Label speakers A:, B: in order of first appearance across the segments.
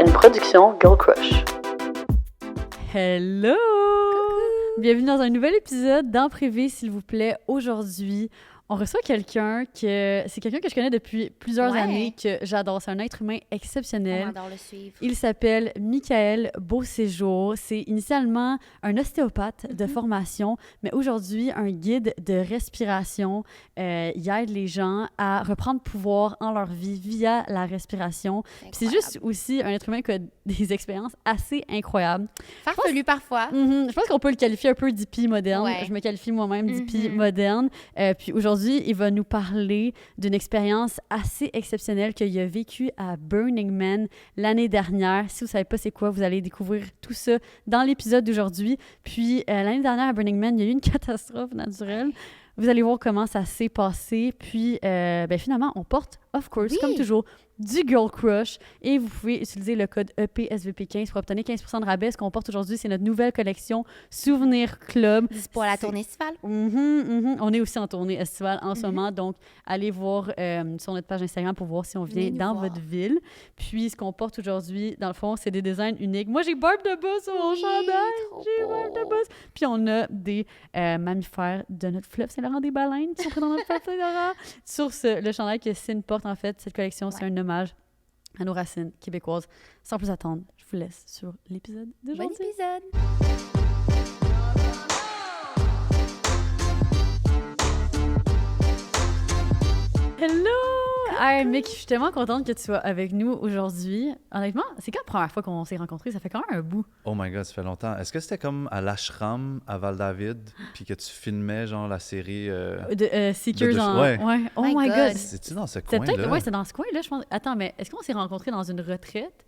A: une production Girl Crush.
B: Hello! Coucou! Bienvenue dans un nouvel épisode d'En privé, s'il vous plaît. Aujourd'hui, on reçoit quelqu'un que je connais depuis plusieurs années, que j'adore. C'est un être humain exceptionnel.
C: On adore le suivre.
B: Il s'appelle Michael Beauséjour. C'est initialement un ostéopathe de formation, mais aujourd'hui, un guide de respiration. Il aide les gens à reprendre pouvoir en leur vie via la respiration. Puis c'est juste aussi un être humain qui a des expériences assez incroyables.
C: Farfelu parfois.
B: Je pense qu'on peut le qualifier un peu d'hippie moderne.
C: Ouais.
B: Je me qualifie moi-même d'hippie moderne. Puis aujourd'hui, il va nous parler d'une expérience assez exceptionnelle qu'il a vécue à Burning Man l'année dernière. Si vous ne savez pas c'est quoi, vous allez découvrir tout ça dans l'épisode d'aujourd'hui. Puis l'année dernière à Burning Man, il y a eu une catastrophe naturelle. Vous allez voir comment ça s'est passé. Puis finalement, on porte, of course, comme toujours, du Girl Crush. Et vous pouvez utiliser le code EPSVP15 pour obtenir 15% de rabais. Ce qu'on porte aujourd'hui, c'est notre nouvelle collection Souvenir Club.
C: Pour la tournée estivale.
B: On est aussi en tournée estivale en ce moment. Donc, allez voir sur notre page Instagram pour voir si on vient dans votre ville. Puis, ce qu'on porte aujourd'hui, dans le fond, c'est des designs uniques. Moi, j'ai Barbe de Boss sur mon chandail. J'ai Barbe de Boss. Puis, on a des mammifères de notre fleuve Saint-Laurent, des baleines qui sont dans notre fleuve Saint-Laurent. Sur le chandail que Cine porte, en fait, cette collection, c'est un hommage à nos racines québécoises. Sans plus attendre, je vous laisse sur l'épisode d'aujourd'hui.
C: Bon épisode!
B: Hello! Hey, Mick, je suis tellement contente que tu sois avec nous aujourd'hui. Honnêtement, c'est quand la première fois qu'on s'est rencontrés? Ça fait quand même un bout.
D: Oh my God, ça fait longtemps. Est-ce que c'était comme à l'ashram à Val-David, puis que tu filmais genre la série...
B: Seekers en...
D: Ouais.
B: Oh my God!
D: C'est-tu dans ce
B: C'était
D: coin-là?
B: peut-être... Ouais, c'est dans ce coin-là, je pense. Attends, mais est-ce qu'on s'est rencontrés dans une retraite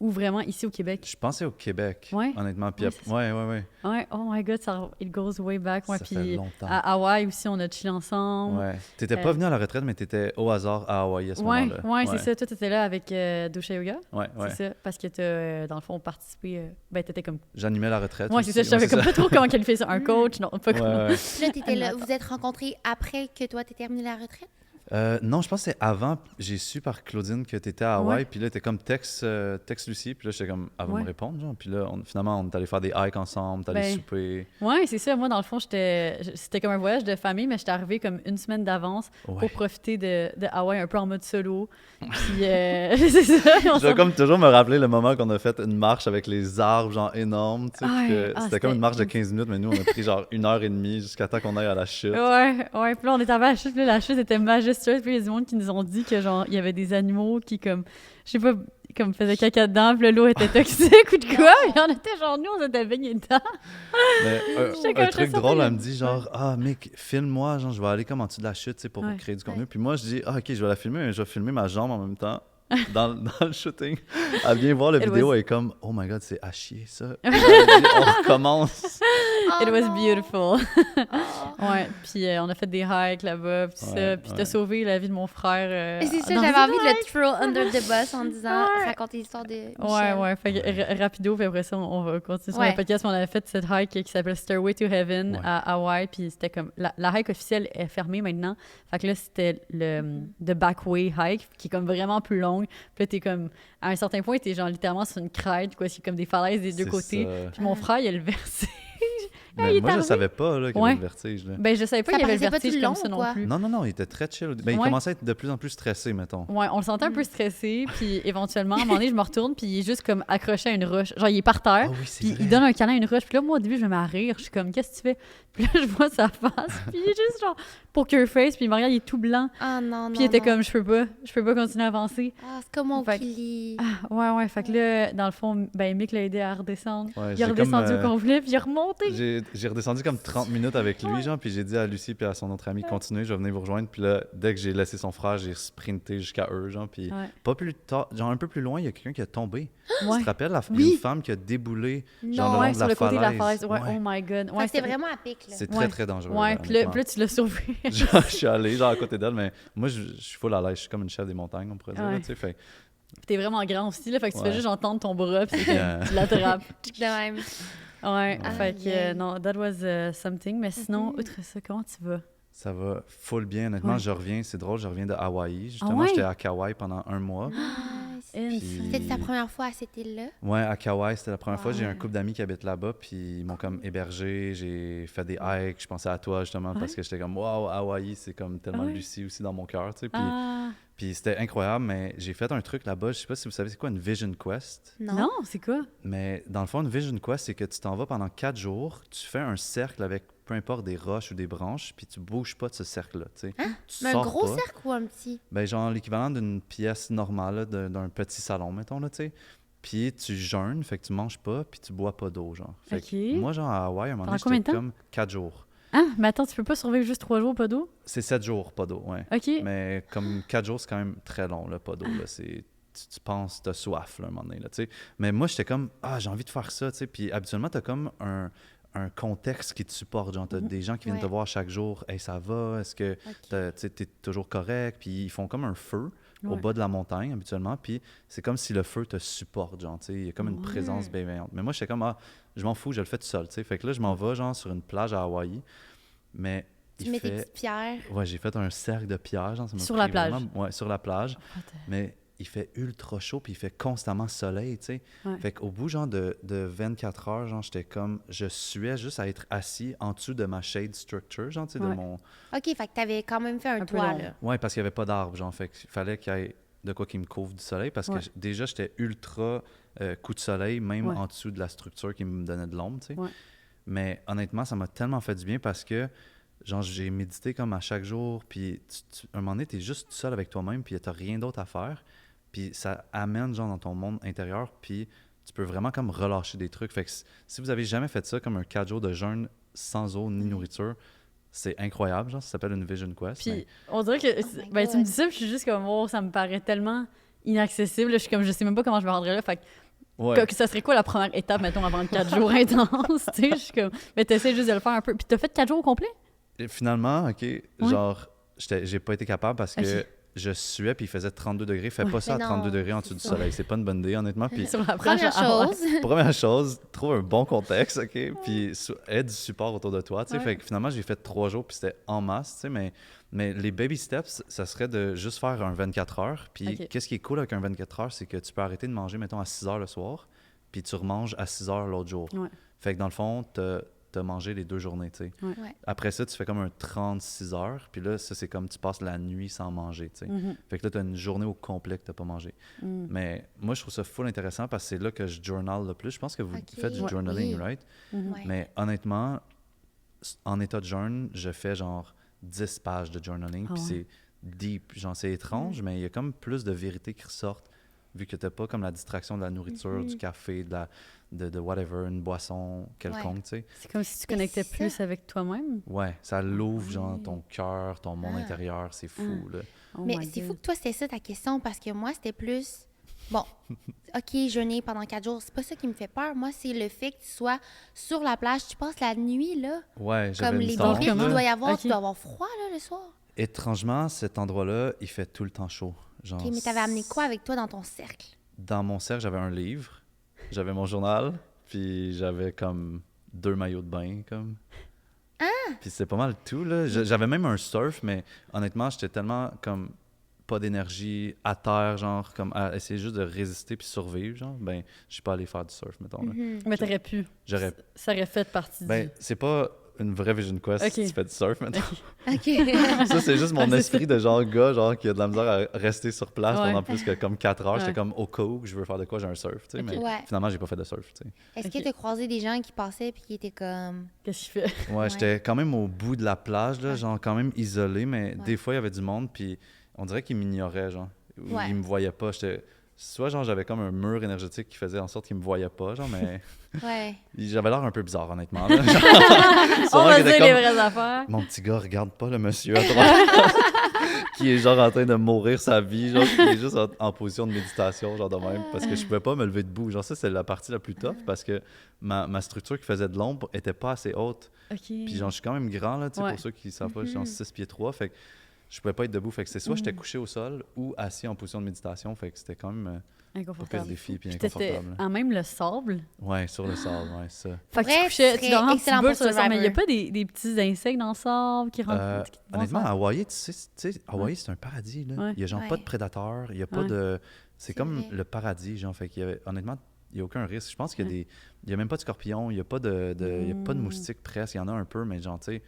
B: ou vraiment ici au Québec?
D: Je pensais au Québec,
B: Ouais.
D: honnêtement. Puis
B: Ouais,
D: ouais.
B: Ouais, oh my God, it goes way back. Ouais,
D: Ça fait
B: puis
D: longtemps.
B: à Hawaï aussi, on a chillé ensemble.
D: Ouais. T'étais pas venu à la retraite, mais t'étais au hasard à Hawaï à ce moment-là.
B: Ouais, c'est ça. Toi, t'étais là avec Dosha Yoga.
D: Ouais.
B: C'est ça, parce que t'as, dans le fond, participé... t'étais comme...
D: J'animais la retraite.
B: Ouais, c'est ça. Je savais comme pas trop comment qualifier ça. Un coach? Non, pas comment.
D: Ouais.
C: Là, t'étais là, vous êtes rencontrés après que toi, t'aies terminé la retraite?
D: Non, je pense que c'est avant. J'ai su par Claudine que t'étais à Hawaï,
B: Ouais.
D: puis là, t'es comme texte Lucie, puis là, j'étais comme, elle va
B: Ouais.
D: me répondre, genre. Puis là, finalement, on est allé faire des hikes ensemble, t'es allé souper.
B: Ouais, c'est ça. Moi, dans le fond, c'était comme un voyage de famille, mais j'étais arrivée comme une semaine d'avance pour profiter de Hawaï un peu en mode solo. Puis, c'est ça.
D: Je dois comme toujours me rappeler le moment qu'on a fait une marche avec les arbres, genre énormes, tu sais.
B: Ouais.
D: puis que
B: Ah,
D: c'était comme une marche de 15 minutes, mais nous, on a pris genre 1h30 jusqu'à temps qu'on aille à la chute.
B: Ouais. Puis là, on est arrivé à la chute. Puis là, la chute était majestueuse. Puis il y a du monde qui nous ont dit que, genre, il y avait des animaux qui, comme, je sais pas, comme faisaient caca dedans. Puis là, l'eau était toxique ou de quoi. Puis on était, genre, nous, on s'était baignés dedans.
D: Mais
B: J'étais
D: un
B: comme,
D: truc
B: je
D: drôle,
B: sais
D: elle me dit genre, ah, mec, filme-moi, genre, je vais aller comme en dessous de la chute, tu sais, pour créer du contenu. Puis moi, je dis, ah, ok, je vais la filmer, mais je vais filmer ma jambe en même temps. Dans le shooting. Elle vient voir la vidéo, elle est comme, oh my God, c'est à chier ça. Elle dit, on recommence.
B: It was beautiful. Ouais, puis on a fait des hikes là-bas, puis ça. Puis t'as sauvé la vie de mon frère.
C: Et c'est ça,
B: dans
C: j'avais
B: une
C: envie de
B: hike.
C: le throw under the bus en disant, raconter l'histoire de Michel.
B: Ouais. Fait que rapido, puis après ça, on va continuer sur
C: Ouais.
B: le podcast. On avait fait cette hike qui s'appelle Stairway to Heaven à Hawaï, puis c'était comme... La hike officielle est fermée maintenant. Fait que là, c'était le The Backway Hike, qui est comme vraiment plus longue. Puis là, t'es comme... À un certain point, t'es genre littéralement sur une crête, quoi. C'est comme des falaises des deux
D: C'est
B: côtés.
D: ça.
B: Puis mon frère, il a le vertige.
D: Mais
B: il est
D: moi, je
B: arrivé.
D: savais pas là, qu'il y avait le vertige. Là.
B: Ben, je savais pas
C: Ça
B: qu'il y avait le
C: paraissait pas
B: vertige
C: tout
B: comme
C: long,
B: ça non
C: quoi?
B: plus.
D: Non, il était très chill. Ben, il commençait à être de plus en plus stressé, mettons.
B: Ouais, on le sentait un peu stressé, puis éventuellement, à un moment donné, je me retourne, puis il est juste comme accroché à une roche. Genre, il est par terre,
D: Ah oui, c'est
B: puis
D: vrai.
B: il donne un câlin à une roche. Puis là, moi, au début, je me mets à rire. Je suis comme, qu'est-ce que tu fais? Puis là, je vois sa face, puis il est juste genre poker face, puis il me regarde, il est tout blanc.
C: Ah non,
B: Puis il était comme, je peux pas continuer à avancer.
C: Ah, c'est comme mon
B: Fait-
C: Kili.
B: Ah, ouais, fait que là, dans le fond, ben, Mick l'a aidé à redescendre.
D: Ouais,
B: Il a
D: j'ai
B: redescendu
D: comme,
B: au complet, puis il est remonté.
D: J'ai redescendu comme 30 minutes avec lui, genre, puis j'ai dit à Lucie puis à son autre ami, continuez, je vais venir vous rejoindre. Puis là, dès que j'ai laissé son frère, j'ai sprinté jusqu'à eux, genre, puis
B: Ouais.
D: pas plus tard, genre un peu plus loin, il y a quelqu'un qui a tombé.
B: Ouais.
D: Tu te rappelles,
B: Oui.
D: une femme qui a déboulé, genre,
C: Non,
D: le long
B: Ouais,
D: de
B: sur
D: la
B: le côté de la
D: falaise.
B: falaise. Ouais, oh my God.
C: Fait
B: Ouais,
C: que c'était vraiment à pic, là.
D: C'est
B: Ouais.
D: très, très dangereux.
B: Ouais, puis là,
D: honnêtement.
B: tu l'as sauvé.
D: Genre, je suis allé, genre, à côté d'elle, mais moi, je suis full à l'aise, je suis comme une chef des montagnes, on pourrait dire,
B: Ouais.
D: là, tu sais, fait...
B: Puis t'es vraiment grand aussi, là, fait que tu
D: Ouais.
B: fais juste entendre ton bras, puis
D: Yeah.
B: tu l'attrapes.
C: De même.
B: Ouais, fait que
C: Aïe.
B: non, that was something. Mais sinon, outre ça, comment tu vas?
D: Ça va full bien, honnêtement.
B: Ouais.
D: Je reviens, c'est drôle, je reviens de Hawaï. Justement,
B: ouais?
D: j'étais à Kauai pendant un mois.
B: Insane.
C: C'était ta première fois à cette île-là?
D: Ouais, à Kauai, c'était la première fois. J'ai un
C: Ouais.
D: couple d'amis qui habitent là-bas, puis ils m'ont comme hébergé. J'ai fait des hikes. Je pensais à toi, justement, parce que j'étais comme, waouh, Hawaï, c'est comme tellement Lucie aussi dans mon cœur, tu sais. Puis c'était incroyable, mais j'ai fait un truc là-bas. Je sais pas si vous savez, c'est quoi une Vision Quest?
B: Non, c'est quoi?
D: Mais dans le fond, une Vision Quest, c'est que tu t'en vas pendant 4 jours, tu fais un cercle avec peu importe des roches ou des branches, puis tu bouges pas de ce cercle-là, tu sais. Tu
C: Mais un
D: sors
C: gros
D: pas.
C: cercle ou un petit?
D: Ben, genre l'équivalent d'une pièce normale, là, d'un petit salon, mettons, là, tu sais. Puis tu jeûnes, fait que tu manges pas, puis tu bois pas d'eau, genre. Fait que
B: Ok.
D: moi, genre, à Hawaï, à un moment
B: Pendant
D: donné,
B: combien de
D: j'étais
B: temps?
D: comme 4 jours.
B: Ah, mais attends, tu peux pas survivre juste 3 jours, pas d'eau?
D: C'est 7 jours, pas d'eau, ouais.
B: OK.
D: Mais comme 4 jours, c'est quand même très long, là, pas d'eau, là. Tu penses, t'as soif, là, un moment donné, là, tu sais. Mais moi, j'étais comme, j'ai envie de faire ça, tu sais. Puis habituellement, t'as comme un contexte qui te supporte. Genre, t'as des gens qui viennent te voir chaque jour. Hey, ça va? Est-ce que t'es toujours correct? Puis ils font comme un feu au bas de la montagne, habituellement. Puis c'est comme si le feu te supporte. Genre, tu sais, il y a comme une présence bienveillante. Mais moi, j'étais comme, je m'en fous, je le fais tout seul, tu sais. Fait que là, je m'en vais, genre, sur une plage à Hawaï. Mais
C: Tu mets tes petites pierres.
D: Ouais, j'ai fait un cercle de pierres. Genre, ça m'a
B: Sur
D: pris
B: la plage?
D: vraiment- Ouais, sur la plage. Mais il fait ultra chaud, puis il fait constamment soleil, tu sais.
B: Ouais.
D: Fait qu'au bout, genre, de 24 heures, genre, j'étais comme... Je suais juste à être assis en dessous de ma shade structure, genre, tu sais, de mon...
C: OK, fait que t'avais quand même fait un
B: peu
C: toit,
B: long.
C: là.
D: Ouais, parce qu'il n'y avait pas d'arbre, genre, fait qu'il fallait qu'il y ait de quoi qui me couvre du soleil, parce que déjà, j'étais ultra coup de soleil, même en dessous de la structure qui me donnait de l'ombre, tu sais.
B: Ouais.
D: Mais honnêtement, ça m'a tellement fait du bien parce que, genre, j'ai médité comme à chaque jour, puis un moment donné, t'es juste tout seul avec toi-même, puis t'as rien d'autre à faire. Puis ça amène, genre, dans ton monde intérieur, puis tu peux vraiment comme relâcher des trucs. Fait que si vous avez jamais fait ça, comme un 4 jours de jeûne sans eau ni nourriture, c'est incroyable, genre, ça s'appelle une Vision Quest.
B: Puis
D: mais-
B: on dirait que
C: my
B: ben, tu me
C: God.
B: dis ça, puis je suis juste comme, oh, ça me paraît tellement inaccessible. Je suis comme, je sais même pas comment je me rendrais là. Fait
D: Ouais.
B: que ça serait quoi la première étape, mettons, avant 4 jours intenses? Tu sais, je suis comme, mais t'essaies juste de le faire un peu. Puis t'as fait 4 jours au complet?
D: Et finalement, OK, genre, j'ai pas été capable parce que
B: Ok.
D: je suais, puis il faisait 32 degrés. Fais pas ça à
C: Mais
D: 32
C: non,
D: degrés en dessous
C: c'est
D: du
C: ça.
D: soleil. C'est pas une bonne idée, honnêtement. Puis
B: Sur la plage.
C: Première
B: à Hawaï.
C: chose.
D: première chose, trouve un bon contexte, OK? Puis aie du support autour de toi, tu sais.
B: Ouais.
D: Fait que finalement, j'ai fait 3 jours, puis c'était en masse, tu sais. Mais les baby steps, ça serait de juste faire un 24 heures. Puis
B: Ok.
D: qu'est-ce qui est cool avec un 24 heures, c'est que tu peux arrêter de manger, mettons, à 6 heures le soir, puis tu remanges à 6 heures l'autre jour.
B: Ouais.
D: Fait que dans le fond, t'as mangé les 2 journées, tu sais.
C: Ouais.
D: Après ça, tu fais comme un 36 heures, puis là, ça, c'est comme tu passes la nuit sans manger, tu sais.
B: Mhm.
D: Fait que là, tu as une journée au complet que tu n'as pas mangé. Mais moi, je trouve ça full intéressant parce que c'est là que je journal le plus. Je pense que vous
C: Ok.
D: faites du
B: Ouais.
D: journaling,
C: Oui.
D: right?
C: Ouais.
D: Mais honnêtement, en état de jeûne, je fais genre 10 pages de journaling,
B: Ah
D: puis
B: ouais.
D: c'est deep. Genre, c'est étrange, mais il y a comme plus de vérité qui ressortent vu que tu n'as pas comme la distraction de la nourriture, du café, de whatever, une boisson quelconque, tu sais.
B: C'est comme si tu
C: Mais
B: connectais
C: c'est
B: plus
C: ça.
B: avec toi-même.
D: Ouais, ça l'ouvre, genre, ton cœur, ton monde intérieur, c'est fou, là.
B: Oh
C: Mais
B: my
C: c'est
B: God.
C: fou que toi, c'était ça ta question, parce que moi, c'était plus... Bon, OK, jeûner pendant 4 jours, c'est pas ça qui me fait peur. Moi, c'est le fait que tu sois sur la plage, tu passes la nuit, là.
D: Ouais, j'avais
C: Comme
D: une
C: les
D: tente,
C: bébés
B: comment?
C: qu'il
D: là.
C: doit y avoir,
B: Ok.
C: tu dois avoir froid, là, le soir.
D: Étrangement, cet endroit-là, il fait tout le temps chaud. Genre,
C: OK, mais t'avais amené quoi avec toi dans ton cercle?
D: Dans mon cercle, j'avais un livre, j'avais mon journal, puis j'avais comme 2 maillots de bain, comme. Puis c'était pas mal tout, là. J'avais même un surf, mais honnêtement, j'étais tellement comme pas d'énergie à terre, genre, comme à essayer juste de résister puis survivre, genre. Ben, je suis pas allé faire du surf, mettons, là.
B: Mais t'aurais pu.
D: J'aurais.
B: Ça aurait fait partie
D: Ben, c'est pas une vraie Vision Quest
B: Ok.
D: si tu fais du surf, mettons.
C: OK.
D: Ça, c'est juste mon
B: Ah, c'est
D: esprit de genre gars, genre, qui a de la misère à rester sur place
B: Ouais.
D: pendant plus que comme 4 heures.
B: Ouais.
D: J'étais comme, au cas où je veux faire de quoi, j'ai un surf, tu sais.
B: Ok.
D: Mais
C: Ouais.
D: finalement, j'ai pas fait de surf, tu sais.
C: Est-ce
B: Ok.
C: que t'as croisé des gens qui passaient puis qui étaient comme...
B: Qu'est-ce qu'il fait?
D: Ouais, j'étais quand même au bout de la plage, là, genre quand même isolé, mais des fois, il y avait du monde, puis on dirait qu'ils m'ignoraient, genre. Ou
C: Ouais.
D: ils me voyaient pas. Soit, genre, j'avais comme un mur énergétique qui faisait en sorte qu'ils me voyaient pas, genre, mais
C: Ouais.
D: j'avais l'air un peu bizarre, honnêtement. là. Genre,
B: On
D: sûrement
B: va
D: qu'ils
B: dire
D: étaient
B: les
D: comme,
B: vraies affaires.
D: mon petit gars, regarde pas le monsieur à droite, qui est genre en train de mourir sa vie, genre, qui est juste en position de méditation, genre de même, parce que je pouvais pas me lever debout. Genre, ça, c'est la partie la plus tough, parce que ma structure qui faisait de l'ombre était pas assez haute.
B: OK.
D: Puis genre, je suis quand même grand, là, tu sais,
B: Ouais.
D: pour ceux qui savent pas, je suis en 6 pieds 3, fait que je pouvais pas être debout. Fait que c'est soit j'étais couché au sol ou assis en position de méditation, fait que c'était quand même pas pire
B: Inconfortable.
D: défi puis
B: Puis t'étais
D: inconfortable.
B: en même le sable.
D: Ouais, sur le sable, ouais, ça.
B: Fait que
C: Vrai,
B: tu couchais,
C: ce
B: tu
C: serait
B: dormais en
C: excellent
B: petite bulle
C: pour
B: sur le sable, mais il n'y a
C: Survivor.
B: pas des petits insectes dans le sable qui rentrent. qui vont
D: Honnêtement,
B: ensemble?
D: Hawaï, tu sais, Hawaï, c'est un paradis, là.
B: Ouais.
D: Il y a genre pas de
C: Ouais.
D: prédateurs, il y a pas
B: Ouais.
D: de... C'est comme
C: vrai.
D: le paradis, genre. Fait qu'il y avait, honnêtement, il n'y a aucun risque. Je pense qu'il y a il y a même pas de scorpions, il n'y a pas il y a pas de moustiques presque. Il y en a un peu, mais genre, tu sais,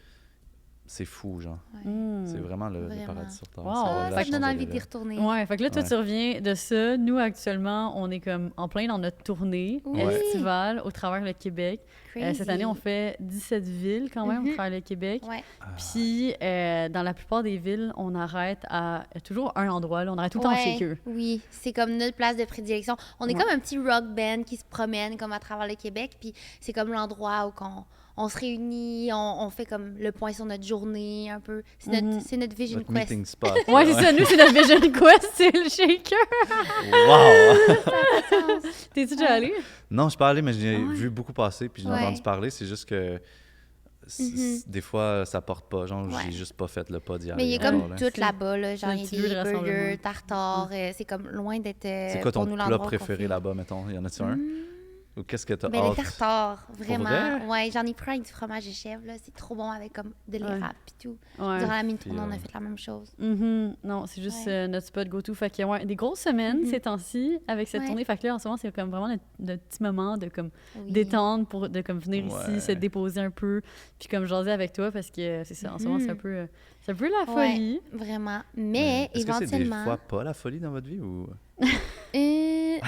D: c'est fou, genre.
C: Ouais.
D: C'est vraiment le
C: Vraiment.
D: paradis sur Terre.
B: Wow.
D: Ça vaut la
C: Ça me
D: chance
C: donne
D: d'aller
C: envie d'y
D: là.
C: retourner.
B: Ouais, fait que là, toi,
D: Ouais.
B: tu reviens de ça. Nous, actuellement, on est comme en plein dans notre tournée
C: Oui.
B: estivale au travers le Québec.
C: Crazy.
B: Cette année, on fait 17 villes quand même au travers le Québec.
C: Ouais.
D: Ah,
B: Puis, dans la plupart des villes, on arrête à toujours un endroit. Là. On arrête tout le temps chez eux.
C: Oui, c'est comme notre place de prédilection. On est
B: Ouais.
C: comme un petit rock band qui se promène comme à travers le Québec, puis c'est comme l'endroit où on se réunit, on fait comme le point sur notre journée un peu. C'est notre vision
D: Notre
C: quest.
D: meeting spot.
B: Ouais, c'est ça. Nous, c'est notre Vision Quest, c'est le shaker.
D: Wow!
B: T'es-tu déjà allé?
D: Non, je suis pas allé, mais j'ai
B: Ah ouais.
D: vu beaucoup passer, puis j'ai
C: Ouais.
D: entendu parler. C'est juste que des fois, ça porte pas. Genre,
C: Ouais.
D: j'ai juste pas fait le pas d'y aller.
C: Mais il y a
D: encore,
C: comme
D: là.
C: tout là-bas, là. Genre,
B: un
C: il y a
B: petit lieu de
C: des burgers,
B: rassemblement.
C: tartares. C'est comme loin d'être.
D: C'est quoi
C: pour
D: ton
C: nous,
D: plat
C: l'endroit qu'on
D: préféré
C: fait.
D: là-bas, mettons? Y en a-tu un? Ou qu'est-ce que t'as
C: Ben, les
D: hâte?
C: tartares, vraiment.
D: vrai?
C: Ouais, j'en ai pris avec du fromage de chèvre, là. C'est trop bon avec comme de l'érable et tout.
B: Ouais.
C: Durant la mini
D: Puis,
C: tournée, on a fait la même chose.
B: Non, c'est juste
C: Ouais.
B: notre spot go-to. Fait qu'il y a des grosses semaines ces temps-ci avec cette
C: Ouais.
B: tournée. Fait que là, en ce moment, c'est comme vraiment notre petit moment de comme
C: Oui.
B: détendre, de comme venir
D: Ouais.
B: ici, se déposer un peu, puis comme jaser avec toi parce que c'est ça, en ce moment, c'est un peu la
C: Ouais,
B: folie.
C: vraiment. Mais
D: Est-ce que c'est des
C: éventuellement,
D: fois pas la folie dans votre vie ou...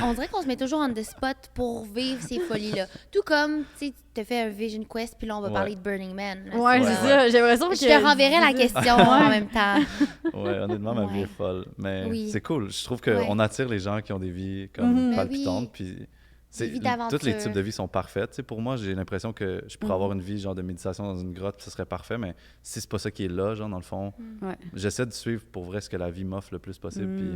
C: on dirait qu'on se met toujours on the spot pour vivre ces folies-là. Tout comme, tu sais, tu te fais un Vision Quest, puis là, on va
D: Ouais.
C: parler de Burning Man. Là,
B: Ouais,
C: c'est
B: c'est
C: ça.
B: ça. J'ai l'impression que
C: Je te renverrai la question en même temps.
D: Ouais, honnêtement, ma vie
C: Ouais.
D: est folle. Mais
C: Oui.
D: c'est cool. Je trouve
C: Ouais.
D: qu'on attire les gens qui ont des vies comme
B: Ben
D: palpitantes.
C: oui.
D: Puis
C: Des vies
D: tous les
C: d'aventure.
D: types de vie sont parfaits. Tu sais, pour moi, j'ai l'impression que je pourrais avoir une vie genre de méditation dans une grotte, puis ce serait parfait. Mais si c'est pas ça qui est là, genre dans le fond,
B: Ouais.
D: j'essaie de suivre pour vrai ce que la vie m'offre le plus possible. Puis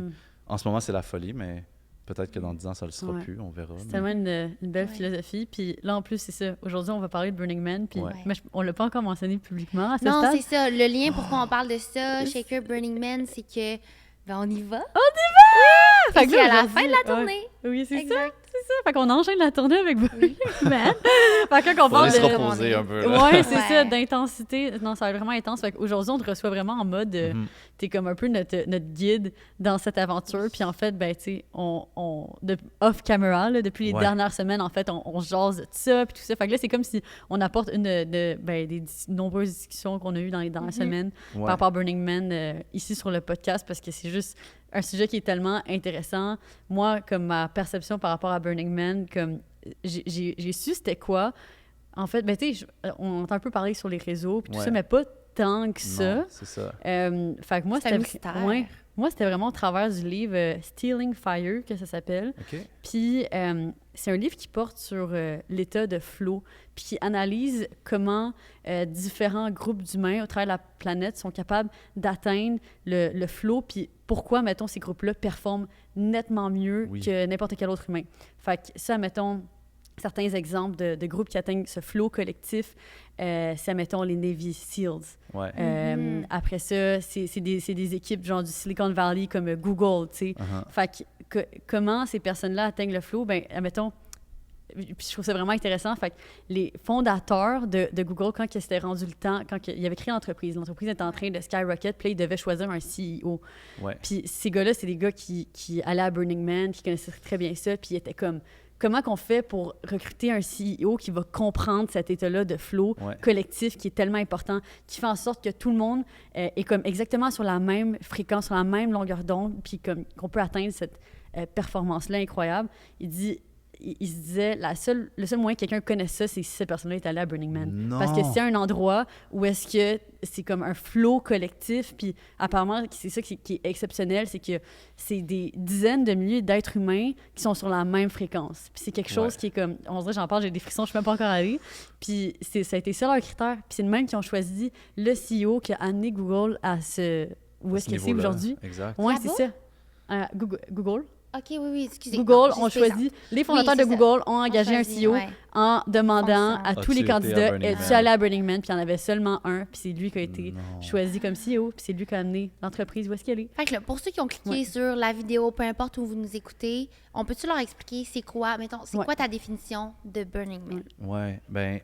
D: en ce moment, c'est la folie, mais peut-être que dans 10 ans, ça le sera
B: Ouais.
D: plus. On verra.
B: C'est
D: mais-
B: tellement une belle
C: Ouais.
B: philosophie. Puis là, en plus, c'est ça. Aujourd'hui, on va parler de Burning Man. Puis,
D: Ouais.
B: mais on l'a pas encore mentionné publiquement à ce
C: Non,
B: stade.
C: c'est ça. Le lien pourquoi on parle de ça, Shaker Burning Man, c'est que, ben, on y va.
B: Fait
C: Et
B: que
C: c'est
B: là,
C: à la
B: aujourd'hui-
C: fin de la
B: ouais.
C: tournée.
B: Oui, c'est ça.
C: Exact.
B: C'est ça. Fait qu'on enchaîne la tournée avec Burning Man. Fait que quand on
D: Faudrait
B: parle
D: se
B: de...
D: reposer un peu. Là.
B: Ouais, c'est
C: Ouais.
B: ça, d'intensité. Non, ça va être vraiment intense. Fait qu'aujourd'hui, on te reçoit vraiment en mode... T'es comme un peu notre guide dans cette aventure. Puis en fait, ben, tu sais, off-camera, depuis les
D: Ouais.
B: dernières semaines, en fait, on jase de ça, puis tout ça. Fait que là, c'est comme si on apporte des nombreuses discussions qu'on a eues dans les dernières semaines
D: Ouais.
B: par rapport à Burning Man ici sur le podcast, parce que c'est juste un sujet qui est tellement intéressant. Moi, comme ma perception par rapport à Burning Man, comme j'ai su c'était quoi. En fait, ben, tu sais, on entend un peu parler sur les réseaux, puis tout
D: Ouais.
B: ça, mais pas tant que ça.
D: Non, c'est ça.
B: Fait que moi,
C: C'est un mystère.
B: ouais, moi, c'était vraiment au travers du livre Stealing Fire que ça s'appelle.
D: OK.
B: Puis c'est un livre qui porte sur l'état de flow, puis qui analyse comment différents groupes d'humains au travers de la planète sont capables d'atteindre le flow, puis pourquoi, mettons, ces groupes-là performent nettement mieux
D: Oui.
B: que n'importe quel autre humain. Fait que ça, mettons, certains exemples de groupes qui atteignent ce flow collectif, c'est, mettons, les Navy SEALs.
D: Ouais.
B: Après ça, c'est des équipes genre du Silicon Valley comme Google, tu sais. Fait que, comment ces personnes-là atteignent le flow? Ben, admettons, puis je trouve ça vraiment intéressant. Fait que les fondateurs de Google, quand il s'était rendu le temps, quand ils avaient créé l'entreprise était en train de skyrocket, puis là, ils devaient choisir un CEO.
D: Ouais.
B: Puis ces gars-là, c'est des gars qui allaient à Burning Man, qui connaissaient très bien ça, puis ils étaient comme... Comment qu'on fait pour recruter un CEO qui va comprendre cet état-là de flow collectif qui est tellement important, qui fait en sorte que tout le monde est comme exactement sur la même fréquence, sur la même longueur d'onde, puis qu'on peut atteindre cette performance-là incroyable. Il se disait, le seul moyen que quelqu'un connaisse ça, c'est si cette personne-là est allée à Burning Man.
D: Non.
B: Parce que c'est un endroit où est-ce que c'est comme un flow collectif, puis apparemment, c'est ça qui est exceptionnel, c'est que c'est des dizaines de milliers d'êtres humains qui sont sur la même fréquence. Puis c'est quelque chose qui est comme, on dirait, j'en parle, j'ai des frissons, je suis même pas encore allée. Puis ça a été ça leur critère. Puis c'est le même qui ont choisi le CEO qui a amené Google à où est-ce que c'est aujourd'hui.
D: Exact.
B: Ouais,
C: Là-bas?
B: c'est ça. Google.
C: OK, oui, excusez.
B: Google
C: Non,
B: ont
C: j'ai fait ça.
B: choisi, les fondateurs
C: Oui,
B: de
C: c'est
B: Google ont
C: On
B: engagé un
C: choisit,
B: CEO
C: ouais.
B: en demandant
C: Fonction.
B: à tous
D: As-tu
B: les
D: été à
B: candidats
D: Burning
B: es-tu
D: Man?
B: allé à Burning Man? Puis il y en avait seulement un, puis c'est lui qui a été
D: Non.
B: choisi comme CEO, puis c'est lui qui a amené l'entreprise où est-ce qu'elle est.
C: Fait que là, pour ceux qui ont cliqué
B: Ouais.
C: sur la vidéo, peu importe où vous nous écoutez, on peut-tu leur expliquer c'est quoi, mettons, c'est
B: Ouais.
C: quoi ta définition de Burning Man?
D: Ouais, ben,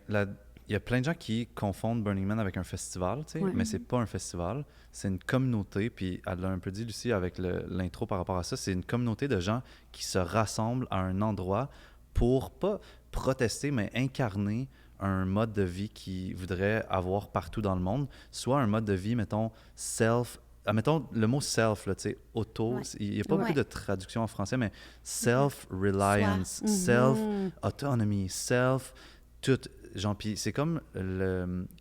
D: y a plein de gens qui confondent Burning Man avec un festival, tu sais, mais c'est pas un festival, c'est une communauté, puis elle l'a un peu dit, Lucie, avec l'intro par rapport à ça, c'est une communauté de gens qui se rassemblent à un endroit pour pas protester, mais incarner un mode de vie qu'ils voudraient avoir partout dans le monde, soit un mode de vie, mettons, mettons le mot self, là, tu sais, auto, il n'y a pas beaucoup de traduction en français, mais self-reliance, self-autonomy, tout, genre, puis c'est comme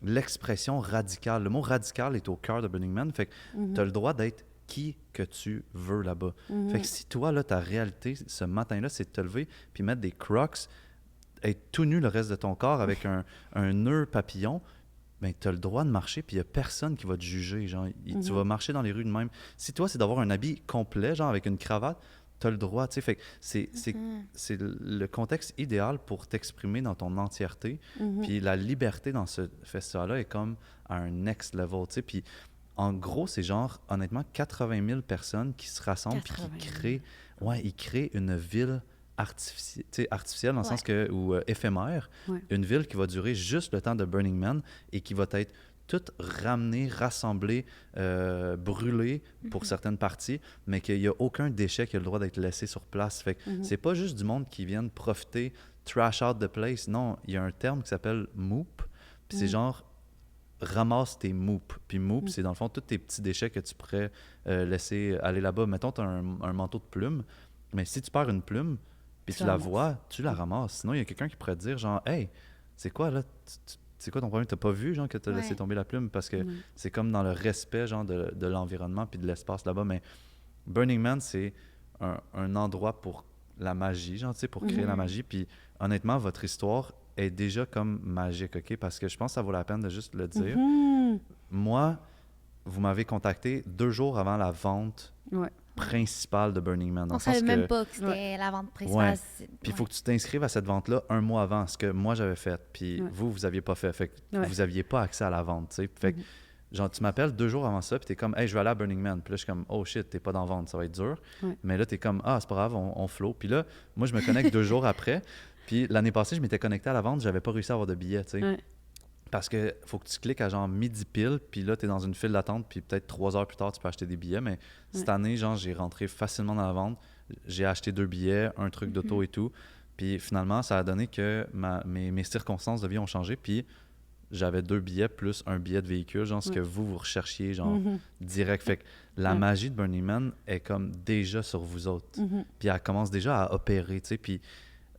D: l'expression radicale. Le mot radical est au cœur de Burning Man, fait que tu as le droit d'être qui que tu veux là-bas. Fait que si toi, là, ta réalité, ce matin-là, c'est de te lever puis mettre des Crocs, être tout nu le reste de ton corps avec un nœud papillon, ben, tu as le droit de marcher, puis il n'y a personne qui va te juger. Genre, tu vas marcher dans les rues de même. Si toi, c'est d'avoir un habit complet, genre avec une cravate, tu as le droit. Tu sais, fait que c'est le contexte idéal pour t'exprimer dans ton entièreté. Puis la liberté dans ce festival-là est comme à un next level. Tu sais, puis en gros, c'est genre, honnêtement, 80 000 personnes qui se rassemblent puis ils créent une ville artificielle dans le sens que, ou éphémère, une ville qui va durer juste le temps de Burning Man et qui va être toute ramenée, rassemblée, brûlée pour certaines parties, mais qu'il n'y a aucun déchet qui a le droit d'être laissé sur place. Fait que c'est pas juste du monde qui vient profiter, trash out the place. Non, il y a un terme qui s'appelle moop, puis c'est genre ramasse tes moop. Puis moop, c'est dans le fond tous tes petits déchets que tu pourrais laisser aller là-bas. Mettons, tu as un manteau de plumes, mais si tu perds une plume, puis tu la vois, tu la ramasses. Sinon, il y a quelqu'un qui pourrait te dire, genre, « Hey, c'est quoi, là? C'est quoi ton problème? T'as pas vu, genre, que t'as laissé tomber la plume? » Parce que c'est comme dans le respect, genre, de l'environnement puis de l'espace là-bas. Mais Burning Man, c'est un endroit pour la magie, genre, tu sais, pour créer la magie. Puis honnêtement, votre histoire est déjà comme magique, OK? Parce que je pense que ça vaut la peine de juste le dire. Moi, vous m'avez contacté 2 jours avant la vente principale de Burning Man.
C: On savait même pas que c'était la vente principale.
D: Puis il faut que tu t'inscrives à cette vente-là 1 mois avant, ce que moi j'avais fait. Puis vous n'aviez pas fait. Fait que vous n'aviez pas accès à la vente, tu sais. Fait que, genre, tu m'appelles 2 jours avant ça, puis t'es comme, « Hey, je vais aller à Burning Man. » Puis là, je suis comme, « Oh shit, t'es pas dans la vente, ça va être dur. » Mais là, t'es comme, « Ah, c'est pas grave, on flow. » Puis là, moi, je me connecte 2 jours après. Puis l'année passée, je m'étais connecté à la vente, j'avais pas réussi à avoir de billets, tu sais. Parce que faut que tu cliques à genre midi pile, puis là, tu es dans une file d'attente, puis peut-être 3 heures plus tard, tu peux acheter des billets. Mais cette année, genre, j'ai rentré facilement dans la vente. J'ai acheté 2 billets, un truc d'auto et tout. Puis finalement, ça a donné que mes circonstances de vie ont changé. Puis j'avais 2 billets plus un billet de véhicule, genre ce que vous recherchiez, genre direct. Fait que la magie de Burning Man est comme déjà sur vous autres. Puis elle commence déjà à opérer, tu sais. Puis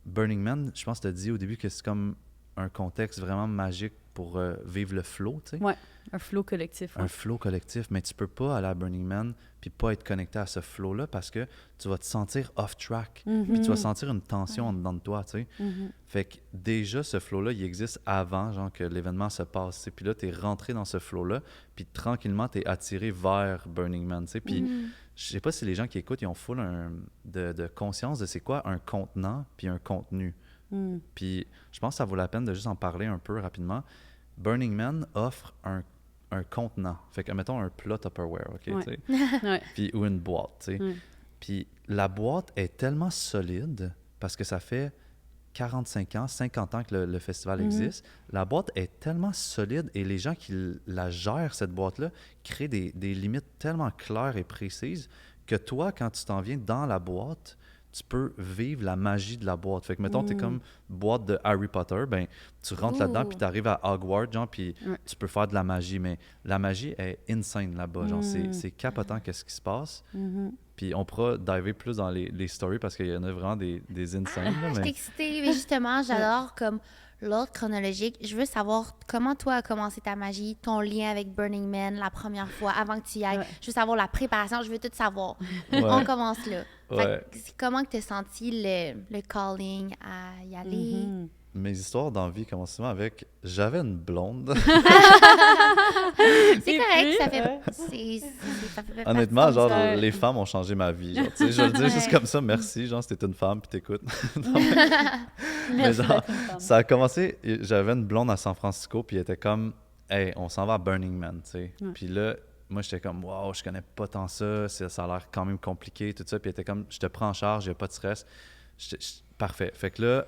D: Burning Man, je pense que tu as dit au début que c'est comme un contexte vraiment magique pour vivre le flow, tu sais.
B: Ouais, un flow collectif.
D: Un flow collectif, mais tu peux pas aller à Burning Man puis pas être connecté à ce flow-là parce que tu vas te sentir off-track, puis tu vas sentir une tension en dedans de toi, tu sais. Fait que déjà, ce flow-là, il existe avant, genre, que l'événement se passe, tu sais. Puis là, tu es rentré dans ce flow-là, puis tranquillement, tu es attiré vers Burning Man, tu sais. Puis je sais pas si les gens qui écoutent, ils ont full de conscience de c'est quoi un contenant puis un contenu. Puis je pense que ça vaut la peine de juste en parler un peu rapidement. Burning Man offre un contenant. Fait que, mettons, un plat Tupperware, OK, tu sais? Puis, ou une boîte, tu sais. Puis la boîte est tellement solide parce que ça fait 45 ans, 50 ans que le festival existe. La boîte est tellement solide et les gens qui la gèrent, cette boîte-là, créent des limites tellement claires et précises que toi, quand tu t'en viens dans la boîte, tu peux vivre la magie de la boîte. Fait que, mettons, t'es comme boîte de Harry Potter, ben tu rentres là-dedans, puis t'arrives à Hogwarts, genre, puis tu peux faire de la magie. Mais la magie est insane là-bas, genre, c'est capotant qu'est-ce qui se passe. Puis on pourra diver plus dans les stories, parce qu'il y en a vraiment des insane. Là,
C: Je suis excitée, mais justement, j'adore comme l'ordre chronologique. Je veux savoir comment toi a commencé ta magie, ton lien avec Burning Man la première fois, avant que tu y ailles. Je veux savoir la préparation, je veux tout savoir. On commence là. Comment tu as senti le calling à y aller?
D: Mes histoires d'envie commencent souvent avec « j'avais une blonde ».
C: C'est correct, ça fait
D: Honnêtement, genre, les femmes ont changé ma vie. Genre, tu sais, je le dis juste comme ça, merci, genre, c'était une femme, puis t'écoutes. Mais genre, ça a commencé, j'avais une blonde à San Francisco, puis elle était comme « Hey, on s'en va à Burning Man », tu sais. Puis là, moi, j'étais comme « Wow, je connais pas tant ça a l'air quand même compliqué, tout ça ». Puis elle était comme « Je te prends en charge, il n'y a pas de stress ». Parfait. Fait que là,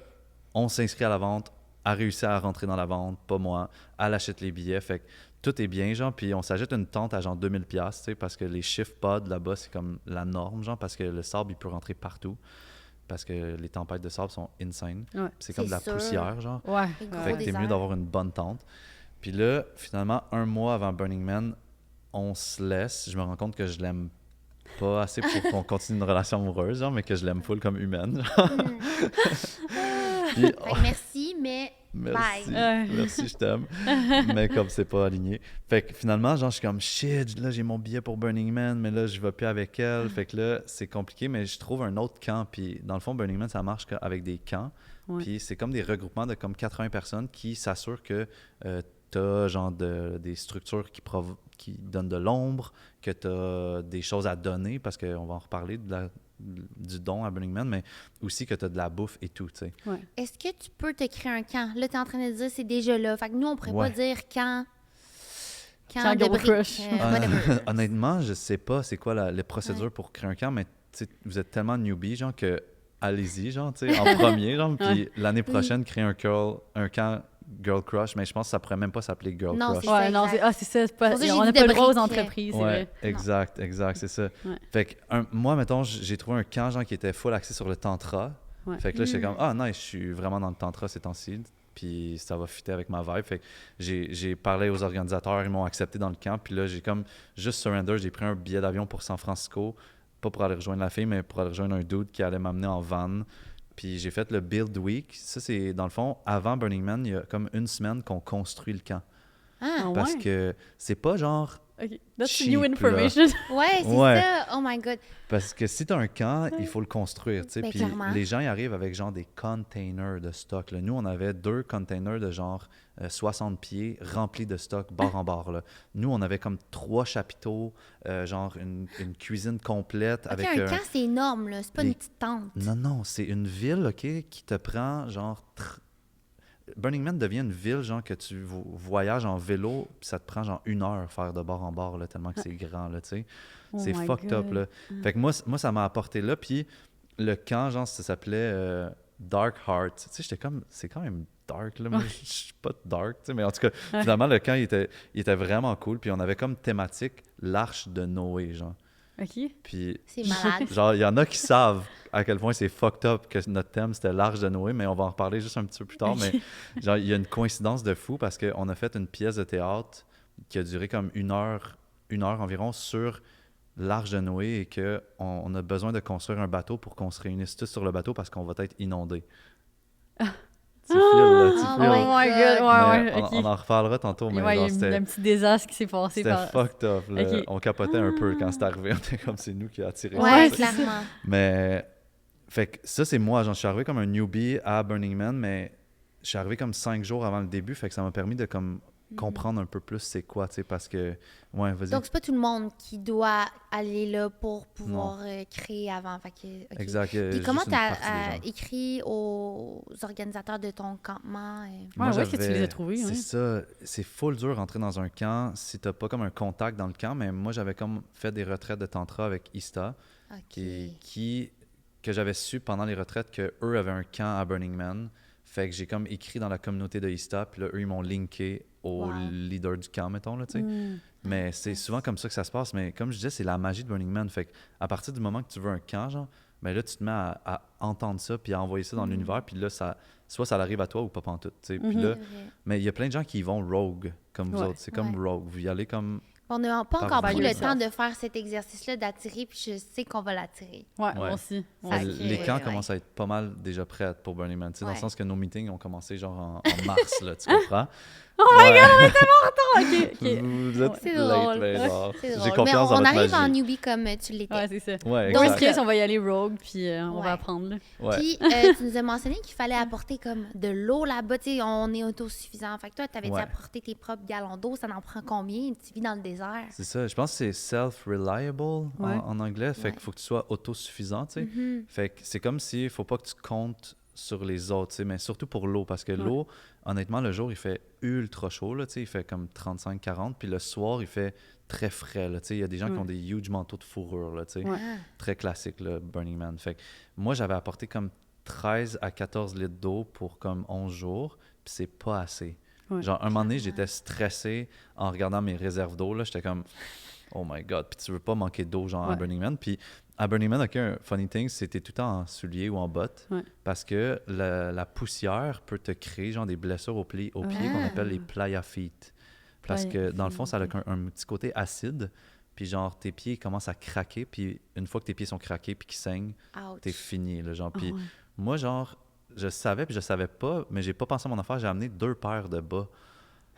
D: on s'inscrit à la vente a réussi à rentrer dans la vente, pas moi. Elle achète les billets, fait que tout est bien, genre. Puis on s'achète une tente à genre 2000$, tu sais, parce que les shift pods là-bas, c'est comme la norme, genre, parce que le sable, il peut rentrer partout. Parce que les tempêtes de sable sont insane.
B: Ouais.
D: C'est comme de la
C: sûr.
D: poussière, genre.
B: Ouais.
C: Les gros
D: Fait que t'es
C: désert.
D: mieux d'avoir une bonne tente. Puis là, finalement, 1 mois avant Burning Man, on se laisse. Je me rends compte que je l'aime pas assez pour qu'on continue une relation amoureuse, genre, mais que je l'aime full comme humaine. genre. Puis,
C: Fait que merci, mais
D: merci,
C: bye.
D: merci, je t'aime. Mais comme c'est pas aligné. Fait que finalement, genre, je suis comme shit, là, j'ai mon billet pour Burning Man, mais là, je vais plus avec elle. Fait que là, c'est compliqué, mais je trouve un autre camp. Puis dans le fond, Burning Man, ça marche avec des camps.
B: Ouais.
D: Puis c'est comme des regroupements de comme 80 personnes qui s'assurent que t'as genre des structures qui donnent de l'ombre, que t'as des choses à donner, parce qu'on va en reparler du don à Burning Man, mais aussi que t'as de la bouffe et tout, tu sais.
B: Ouais.
C: Est-ce que tu peux te créer un camp? Là, tu es en train de dire c'est déjà là. Fait que nous, on pourrait
D: Ouais.
C: pas dire camp
B: Camp
C: de
B: Girl
C: briques.
B: Crush.
C: Whatever.
D: Honnêtement, je sais pas c'est quoi les procédures pour créer un camp, mais tu sais, vous êtes tellement newbie, genre, que allez-y, genre, tu sais, en premier, genre, puis l'année prochaine, créer un camp Girl Crush, mais je pense que ça pourrait même pas s'appeler Girl
C: Non,
D: Crush.
C: c'est
B: Ouais,
C: ça,
B: non,
C: exact.
B: c'est ça. C'est pas,
C: Pour ça, j'ai
B: on
C: dit
B: n'a
C: de
B: pas le droit aux
C: briques.
B: entreprises, c'est
D: Ouais,
B: vrai.
D: exact, c'est ça.
B: Ouais.
D: Fait que moi, mettons, j'ai trouvé un camp, genre, qui était full axé sur le tantra.
B: Ouais.
D: Fait que là, j'étais comme, ah, nice, je suis vraiment dans le tantra ces temps-ci. Puis ça va fitter avec ma vibe. Fait que j'ai parlé aux organisateurs, ils m'ont accepté dans le camp. Puis là, j'ai comme juste surrender, j'ai pris un billet d'avion pour San Francisco, pas pour aller rejoindre la fille, mais pour aller rejoindre un dude qui allait m'amener en van. Puis j'ai fait le Build Week. Ça, c'est, dans le fond, avant Burning Man, il y a comme une semaine qu'on construit le camp.
C: Ah,
D: Parce
B: ouais?
D: que c'est pas genre...
B: OK. That's
D: cheap,
B: new
D: là.
B: information.
C: ouais, c'est
D: Ouais.
C: ça. Oh my God.
D: Parce que si tu as un camp, il faut le construire, tu sais.
C: Ben,
D: Puis
C: clairement.
D: les gens y arrivent avec genre des containers de stock, là. Nous, on avait 2 containers de genre 60 pieds remplis de stock, barre en barre, là. Nous, on avait comme 3 chapiteaux, genre une cuisine complète
C: OK,
D: avec...
C: un camp, c'est énorme, là. C'est pas
D: les-
C: une petite tente.
D: Non, c'est une ville, OK, qui te prend genre... Burning Man devient une ville, genre, que tu voyages en vélo, puis ça te prend genre 1 heure faire de bord en bord, là, tellement que c'est grand, là, tu sais.
B: Oh
D: C'est
B: my
D: fucked up,
B: God.
D: là. Fait que moi, ça m'a apporté là, puis le camp, genre, ça s'appelait Dark Heart. Tu sais, j'étais comme, c'est quand même dark, là. Moi, je suis pas dark, tu sais, mais en tout cas, finalement, le camp, il était vraiment cool, puis on avait comme thématique l'arche de Noé, genre.
B: OK.
D: Puis
C: C'est malade.
D: genre, il y en a qui savent à quel point c'est fucked up que notre thème, c'était l'arche de Noé, mais on va en reparler juste un petit peu plus tard. Mais genre, il y a une coïncidence de fou parce qu'on a fait une pièce de théâtre qui a duré comme 1 heure environ sur l'arche de Noé et qu'on a besoin de construire un bateau pour qu'on se réunisse tous sur le bateau parce qu'on va être inondés. Tu files, là, tu
C: Oh
D: files.
C: my
B: Oh my God.
D: Mais
B: Ouais, OK.
D: on en reparlera tantôt, mais
B: Ouais, il y
D: genre,
B: a
D: c'était...
B: un petit désastre qui s'est passé
D: C'était
B: par...
D: fucked up. Là.
B: Ok.
D: On capotait un peu quand c'est arrivé. On était comme c'est nous qui a attiré
C: Ouais,
B: c'est
C: clairement.
D: Mais, fait que ça, c'est moi. Genre, je suis arrivé comme un newbie à Burning Man, mais je suis arrivé comme 5 jours avant le début. Fait que ça m'a permis de comme comprendre un peu plus c'est quoi, tu sais, parce que... Ouais, vas-y.
C: Donc, c'est pas tout le monde qui doit aller là pour pouvoir créer avant. Fait que, OK.
D: Exact. il y a
C: Puis
D: juste
C: comment
D: une
C: tu as
D: partie des gens.
C: écrit aux organisateurs de ton campement?
D: Moi,
B: Ouais, que tu
D: j'avais-
B: les as trouvés,
D: C'est
B: ouais.
D: ça. C'est full dur rentrer dans un camp si t'as pas comme un contact dans le camp. Mais moi, j'avais comme fait des retraites de tantra avec Ista,
C: OK.
D: que j'avais su pendant les retraites qu'eux avaient un camp à Burning Man. Fait que j'ai comme écrit dans la communauté de Ista, puis là, eux, ils m'ont linké au
C: Wow.
D: leader du camp, mettons, là, tu sais.
B: Mm.
D: Mais c'est souvent comme ça que ça se passe. Mais comme je disais, c'est la magie de Burning Man. Fait que à partir du moment que tu veux un camp, genre, ben là, tu te mets à entendre ça, puis à envoyer ça dans l'univers, puis là, soit ça arrive à toi ou pas pantoute, tu sais. Puis
B: Mhm.
D: là,
C: C'est vrai.
D: mais il y a plein de gens qui y vont rogue, comme vous
B: Ouais.
D: autres. C'est comme
C: Ouais.
D: rogue. Vous y allez comme...
C: On n'a pas
D: Par
C: encore
B: by
C: pris le
B: yourself.
C: temps de faire cet exercice-là d'attirer, puis je sais qu'on va l'attirer.
B: Ouais,
D: Ouais.
B: moi aussi.
C: Ça
B: Ouais.
C: Ok,
D: Les camps
C: ouais.
D: commencent à être pas mal déjà prêts pour Burning Man. Tu sais, dans le
C: Ouais.
D: sens que nos meetings ont commencé genre en mars, là, tu comprends?
B: Oh my God, on est tellement en retard! OK, OK.
D: Vous êtes
C: C'est
D: late,
C: drôle.
D: mais genre,
C: C'est
D: j'ai
C: drôle.
D: confiance
C: Mais
D: dans
C: on
D: votre
C: arrive en
D: magie.
C: newbie comme tu l'étais.
B: Ouais, c'est ça.
D: Ouais,
B: Donc,
D: exact.
B: Chris, on va y aller rogue, puis on
C: Ouais.
B: va apprendre, là.
D: Ouais.
C: Puis, tu nous as mentionné qu'il fallait apporter comme de l'eau là-bas. Tu sais, on est autosuffisant. Fait que toi, t'avais-tu
D: Ouais.
C: apporté tes propres galons d'eau? Ça en prend combien? Tu vis dans le désert.
D: C'est ça. Je pense que c'est self-reliable
B: Ouais.
D: en anglais. Fait
C: Ouais.
D: qu'il faut que tu sois autosuffisant, tu sais.
C: Mhm.
D: Fait que c'est comme s'il faut pas que tu comptes sur les autres, tu sais, mais surtout pour l'eau, parce que l'eau, honnêtement, le jour, il fait ultra chaud, là, tu sais, il fait comme 35-40, puis le soir, il fait très frais, là, tu sais, il y a des gens qui
B: Ouais.
D: ont des huge manteaux de fourrure, là, tu sais,
B: Ouais.
C: Ah.
D: très classique, là, Burning Man. Fait que moi, j'avais apporté comme 13 à 14 litres d'eau pour comme 11 jours, puis c'est pas assez.
B: Ouais.
D: Genre, un moment donné, j'étais stressé en regardant mes réserves d'eau, là, j'étais comme, oh my God, puis tu veux pas manquer d'eau, genre, à Burning Man, puis à Burning Man, OK, un funny thing, c'était tout le temps en souliers ou en bottes, parce que la poussière peut te créer, genre, des blessures aux pieds qu'on appelle les playa feet. Parce que, dans le fond, ça a un petit côté acide, puis genre, tes pieds commencent à craquer, puis une fois que tes pieds sont craqués puis qu'ils saignent, t'es fini, là, genre. Puis moi, genre, je savais puis je savais pas, mais j'ai pas pensé à mon affaire, j'ai amené 2 paires de bas,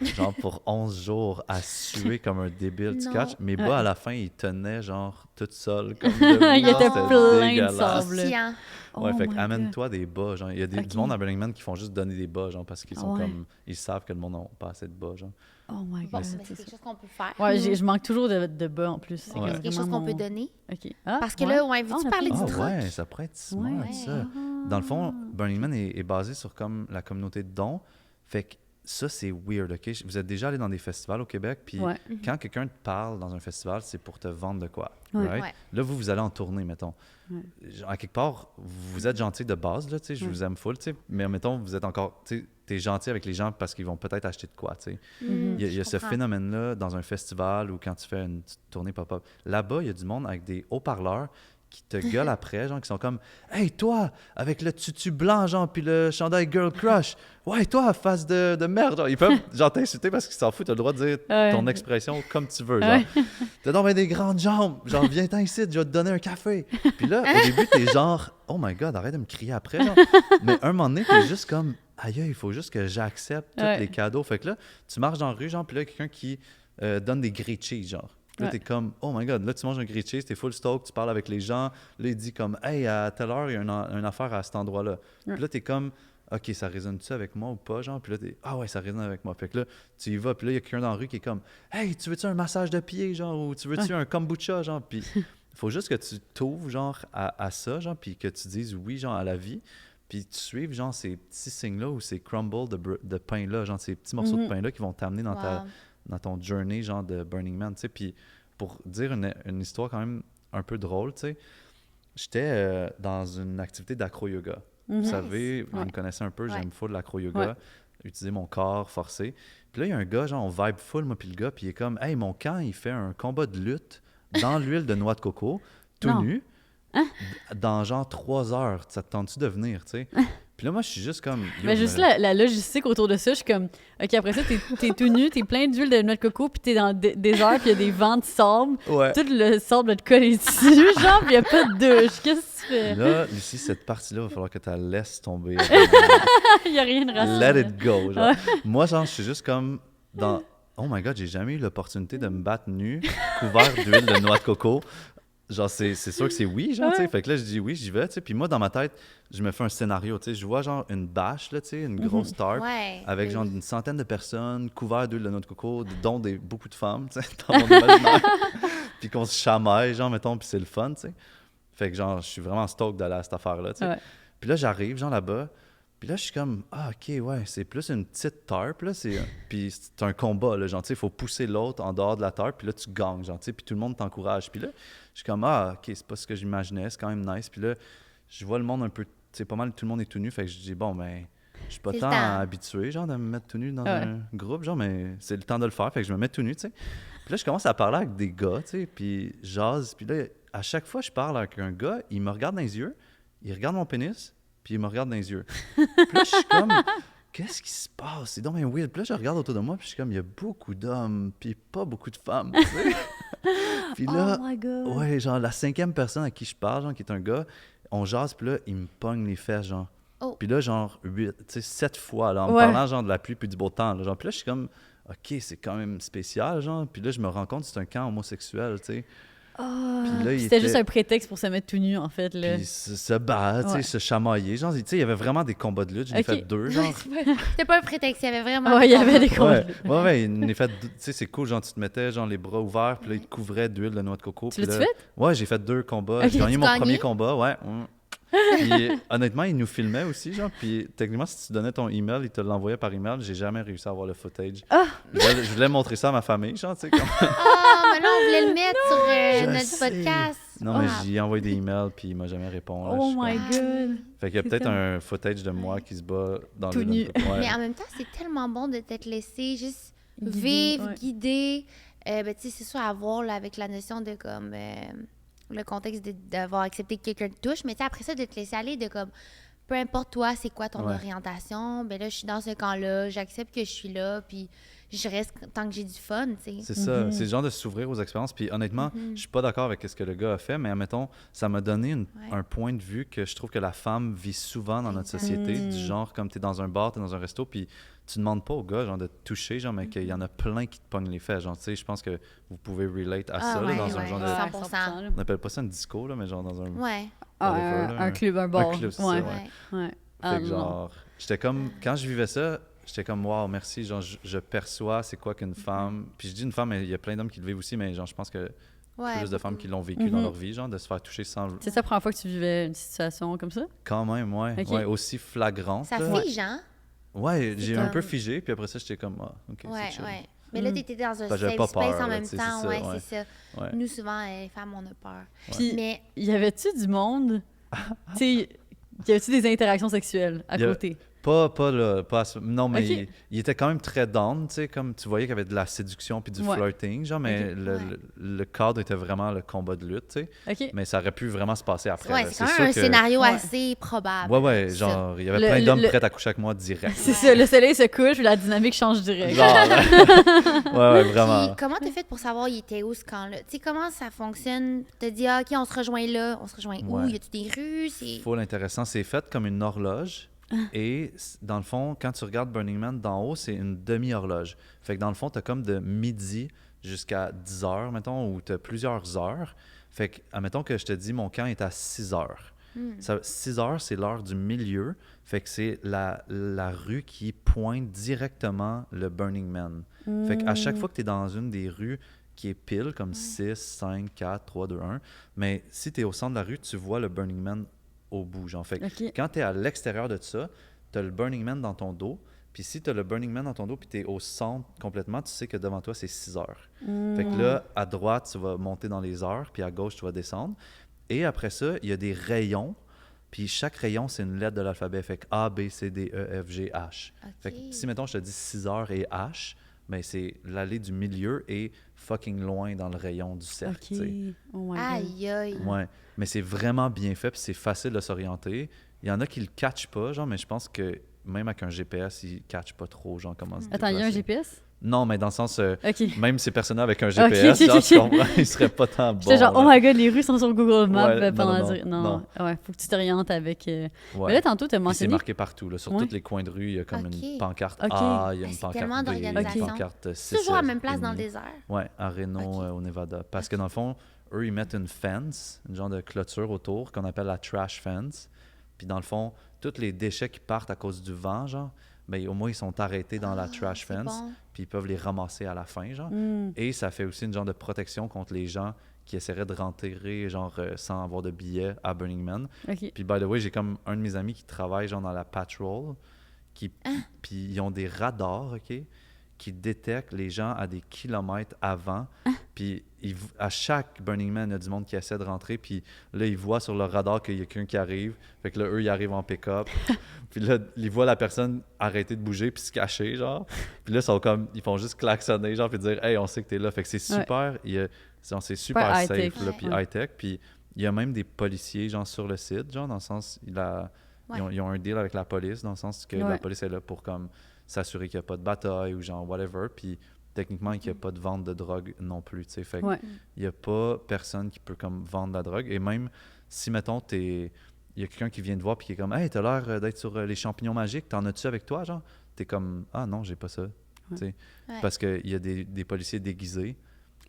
D: genre pour 11 jours à suer comme un débile, tu catches? Mes bas, à la fin, ils tenaient, genre, tout seuls, comme
B: Il
D: de
B: était plein de
D: dégueulasse.
B: sable.
D: Ouais, fait que amène-toi des bas, genre. Il y a du monde à Burning Man qui font juste donner des bas, genre, parce qu'ils sont comme... Ils savent que le monde n'a pas assez de bas, genre.
B: Oh my God.
C: Bon, mais c'est quelque chose qu'on peut faire.
B: Ouais, je manque toujours de bas en plus.
C: C'est quelque chose qu'on peut donner.
B: OK.
C: Parce que là, veux-tu parler du truc?
D: Ouais, ça pourrait être smart, ça. Dans le fond, Burning Man est basé sur comme la communauté de dons. Fait que ça, c'est weird, OK? Vous êtes déjà allé dans des festivals au Québec, puis quand quelqu'un te parle dans un festival, c'est pour te vendre de quoi, right? Là, vous allez en tournée, mettons. À quelque part, vous êtes gentil de base, là, tu sais, je vous aime full, tu sais, mais mettons, vous êtes encore, tu sais, t'es gentil avec les gens parce qu'ils vont peut-être acheter de quoi, tu sais. Il y a ce phénomène-là dans un festival ou quand tu fais une petite tournée pop-up. Là-bas, il y a du monde avec des haut-parleurs qui te gueulent après, genre, qui sont comme « Hey, toi, avec le tutu blanc, genre, puis le chandail Girl Crush, ouais, toi, face de merde, genre, ils peuvent, genre, t'insulter parce qu'ils s'en foutent, t'as le droit de dire ton expression comme tu veux, genre. T'as donc bien des grandes jambes, genre, viens-t'en ici, je vais te donner un café. Puis là, au début, t'es genre « Oh my God, arrête de me crier après, genre. » Mais un moment donné, t'es juste comme « Aïe, il faut juste que j'accepte tous les cadeaux. » Fait que là, tu marches dans la rue, genre, puis là, quelqu'un qui donne des grilled cheese, genre. Puis là, t'es comme, oh my God, là, tu manges un grilled cheese, t'es full stoke, tu parles avec les gens. Là, il dit comme, hey, à telle heure, il y a une affaire à cet endroit-là. Puis là, t'es comme, OK, ça résonne-tu avec moi ou pas, genre? Puis là, t'es, ah ouais, ça résonne avec moi. Fait que là, tu y vas, puis là, il y a quelqu'un dans la rue qui est comme, hey, tu veux-tu un massage de pied, genre, ou tu veux-tu un kombucha, genre? Puis il faut juste que tu t'ouvres, genre, à ça, genre, puis que tu dises oui, genre, à la vie. Puis tu suives, genre, ces petits signes-là ou ces crumbles de pain-là, genre, ces petits morceaux de pain-là qui vont t'amener dans ton journey, genre, de Burning Man, tu sais. Puis pour dire une histoire quand même un peu drôle, tu sais, j'étais dans une activité d'acro-yoga. Vous savez, vous me connaissez un peu, j'aime full l'acro-yoga, utiliser mon corps, forcer. Puis là, il y a un gars, genre, on vibe full, moi puis le gars, puis il est comme, hey, mon camp, il fait un combat de lutte dans l'huile de noix de coco, tout nu, dans genre 3 heures. Ça te tente-tu de venir, tu sais? Puis là, moi, je suis juste comme...
B: Mais juste la logistique autour de ça, je suis comme... OK, après ça, t'es tout nu, t'es plein d'huile de noix de coco, puis t'es dans le désert, puis il y a des vents de sable. Tout le sable va te coller dessus, genre, puis il n'y a pas de douche. Qu'est-ce que tu fais?
D: Là, Lucie, cette partie-là, il va falloir que tu la laisses tomber.
B: Il n'y a rien de rassurant.
D: Let it go, genre. Moi, genre, je suis juste comme dans... Oh my God, j'ai jamais eu l'opportunité de me battre nu, couvert d'huile de noix de coco. Genre, c'est sûr que c'est oui, genre, tu sais. Fait que là, je dis oui, j'y vais, tu sais. Puis moi, dans ma tête, je me fais un scénario, tu sais. Je vois, genre, une bâche, là, tu sais, une grosse tarp, avec, genre, une centaine de personnes couvertes d'huile de noix de coco, dont beaucoup de femmes, tu sais, dans mon imaginaire. Puis qu'on se chamaille, genre, mettons, puis c'est le fun, tu sais. Fait que, genre, je suis vraiment stoked d'aller à cette affaire-là, tu sais. Puis là, j'arrive, genre, là-bas. Puis là, je suis comme, ah, OK, ouais, c'est plus une petite tarp, là. Puis c'est un combat, là, genre, tu sais, il faut pousser l'autre en dehors de la tarp, puis là, tu gagnes, genre, tu sais, puis tout le monde t'encourage. Puis là, je suis comme, ah, OK, c'est pas ce que j'imaginais, c'est quand même nice. Puis là, je vois le monde un peu, tu sais, pas mal, tout le monde est tout nu, fait que je dis, bon, ben, je suis pas tant habitué, genre, de me mettre tout nu dans un groupe, genre, mais c'est le temps de le faire, fait que je me mets tout nu, tu sais. Puis là, je commence à parler avec des gars, tu sais, puis jase, puis là, à chaque fois que je parle avec un gars, il me regarde dans les yeux, il regarde mon pénis, puis il me regarde dans les yeux. Puis là, je suis comme, qu'est-ce qui se passe? C'est donc bien weird. Puis là, je regarde autour de moi, puis je suis comme, il y a beaucoup d'hommes, puis pas beaucoup de femmes, tu sais. Puis là, ouais, genre, la 5e personne à qui je parle, genre, qui est un gars, on jase, puis là, il me pogne les fesses, genre. Puis là, genre, 7 fois, là, en me parlant, genre, de la pluie puis du beau temps, là, genre. Puis là, je suis comme, OK, c'est quand même spécial, genre. Puis là, je me rends compte que c'est un camp homosexuel, tu sais.
B: C'était juste un prétexte pour se mettre tout nu, en fait. Là.
D: Puis se battre, se chamailler. Genre, tu sais, il y avait vraiment des combats de lutte. J'en ai fait 2, genre.
C: C'était pas un prétexte, il y avait vraiment
B: il y avait des combats de lutte.
D: Ouais, j'en ai fait 2. Tu sais, c'est cool, genre, tu te mettais, genre, les bras ouverts, puis là, ils te couvraient d'huile de noix de coco.
B: Tu l'as-tu fait?
D: Ouais, j'ai fait 2 combats. J'ai gagné mon premier combat, ouais. Puis honnêtement, il nous filmait aussi, genre. Puis techniquement, si tu donnais ton email, il te l'envoyait par email. J'ai jamais réussi à avoir le footage. Je voulais montrer ça à ma famille, genre, tu sais. Comme...
C: mais là, on voulait le mettre sur notre podcast.
D: Non, mais j'y ai envoyé des emails, puis il m'a jamais répondu.
B: Oh my God!
D: Fait qu'il y a peut-être un footage de moi qui se bat dans
B: tout nu.
C: Mais en même temps, c'est tellement bon de t'être laissé juste vivre, guider. Ben, tu sais, c'est sûr à voir là, avec la notion de comme le contexte d'avoir accepté que quelqu'un te touche, mais tu sais, après ça, de te laisser aller, de comme peu importe toi, c'est quoi ton orientation, ben là, je suis dans ce camp-là, j'accepte que je suis là, puis je reste tant que j'ai du fun, tu sais.
D: C'est ça, c'est le genre de s'ouvrir aux expériences. Puis honnêtement, je suis pas d'accord avec ce que le gars a fait, mais admettons, ça m'a donné un point de vue que je trouve que la femme vit souvent dans notre société, du genre comme t'es dans un bar, t'es dans un resto, puis tu demandes pas au gars genre de te toucher, genre, mais qu'il y en a plein qui te pognent les fesses, genre, tu sais, je pense que vous pouvez relate à ça, là, dans un genre de...
C: 100%.
D: On n'appelle pas ça un disco, là, mais genre dans un...
B: un club, un bar.
D: Un club, c'est ça, ouais. Fait que genre, j'étais comme, quand je vivais ça, j'étais comme, wow, merci, genre, je perçois c'est quoi qu'une femme. Puis je dis une femme, mais il y a plein d'hommes qui le vivent aussi, mais genre, je pense que plus de femmes qui l'ont vécu dans leur vie, genre, de se faire toucher sans...
B: C'est ça la première fois que tu vivais une situation comme ça?
D: Quand même, ouais, aussi flagrante.
C: Ça fige, hein?
D: Ouais, j'ai un peu figé, puis après ça, j'étais comme, OK, c'est chill.
C: Mais là, t'étais dans un safe space en même temps, c'est ça. Nous, souvent, les femmes, on a peur.
B: Puis, mais y avait-tu du monde, tu sais, y avait-tu des interactions sexuelles à côté?
D: Non, mais il était quand même très down, tu sais, comme tu voyais qu'il y avait de la séduction puis du flirting, genre, mais le cadre était vraiment le combat de lutte, tu sais. Mais ça aurait pu vraiment se passer après.
C: Ouais, c'est quand même un scénario assez probable.
D: Ouais, genre, il y avait plein d'hommes prêts à coucher avec moi direct.
B: C'est ça, le soleil se couche puis la dynamique change direct.
D: Genre, ouais, vraiment.
C: Puis, comment t'as fait pour savoir il était où ce camp-là? Tu sais, comment ça fonctionne? T'as dit, OK, on se rejoint là, on se rejoint où? Y a-tu des rues?
D: Full intéressant. C'est fait comme une horloge. Et dans le fond, quand tu regardes Burning Man d'en haut, c'est une demi-horloge. Fait que dans le fond, tu as comme de midi jusqu'à 10 heures, mettons, ou tu as plusieurs heures. Fait que, admettons que je te dis, mon camp est à 6 heures. 6 heures, c'est l'heure du milieu. Fait que c'est la rue qui pointe directement le Burning Man. Fait qu'à chaque fois que tu es dans une des rues qui est pile, comme 6, 5, 4, 3, 2, 1, mais si tu es au centre de la rue, tu vois le Burning Man au bout, genre. Fait que quand tu es à l'extérieur de ça, tu as le Burning Man dans ton dos. Puis si tu as le Burning Man dans ton dos puis tu es au centre complètement, tu sais que devant toi, c'est 6 heures. Fait que là, à droite, tu vas monter dans les heures, puis à gauche, tu vas descendre. Et après ça, il y a des rayons. Puis chaque rayon, c'est une lettre de l'alphabet. Fait que A, B, C, D, E, F, G, H. Fait que si, mettons, je te dis 6 heures et H, ben c'est l'allée du milieu et fucking loin dans le rayon du cercle.
C: Aïe, aïe.
D: Ouais. Mais c'est vraiment bien fait, puis c'est facile de s'orienter. Il y en a qui le catchent pas, genre, mais je pense que même avec un GPS, ils ne catchent pas trop, genre, comment se déplacer.
B: Attends, il y a un GPS?
D: Non, mais dans le sens, même ces personnes avec un GPS, genre, tu comprends, ils seraient pas tant bons.
B: J'étais genre, oh my God, les rues sont sur Google Maps pendant...
D: Non.
B: Ouais, faut que tu t'orientes avec... Mais là, tantôt, tu as mentionné...
D: C'est marqué partout, là, sur tous les coins de rue, il y a comme une pancarte A, il y a une pancarte B, une pancarte C.
C: Toujours à la même place dans le désert?
D: Ouais, à Reno, au Nevada. Parce que dans le fond, eux, ils mettent une fence, une genre de clôture autour, qu'on appelle la trash fence. Puis dans le fond, tous les déchets qui partent à cause du vent, genre, ben, au moins, ils sont arrêtés dans la trash fence, puis ils peuvent les ramasser à la fin, genre. Et ça fait aussi une genre de protection contre les gens qui essaieraient de rentrer, genre, sans avoir de billets à Burning Man. Puis, by the way, j'ai comme un de mes amis qui travaille, genre, dans la patrol, puis ils ont des radars, qui détectent les gens à des kilomètres avant. Puis à chaque Burning Man, il y a du monde qui essaie de rentrer. Puis là, ils voient sur le radar qu'il y a quelqu'un qui arrive. Fait que là, eux, ils arrivent en pick-up. Puis là, ils voient la personne arrêter de bouger puis se cacher, genre. Puis là, ils font juste klaxonner, genre, puis dire « Hey, on sait que t'es là. » Fait que c'est super, c'est super safe, là, puis high-tech. Puis il y a même des policiers, genre, sur le site, genre, dans le sens, ils ont un deal avec la police, dans le sens que la police est là pour, comme, s'assurer qu'il n'y a pas de bataille ou genre whatever, puis techniquement qu'il n'y a pas de vente de drogue non plus, tu sais. Fait qu'il n'y a pas personne qui peut comme vendre de la drogue. Et même si, mettons, il y a quelqu'un qui vient te voir puis qui est comme « Hey, t'as l'air d'être sur les champignons magiques, t'en as-tu avec toi, genre? » T'es comme « Ah non, j'ai pas ça. » Tu sais. Parce qu'il y a des policiers déguisés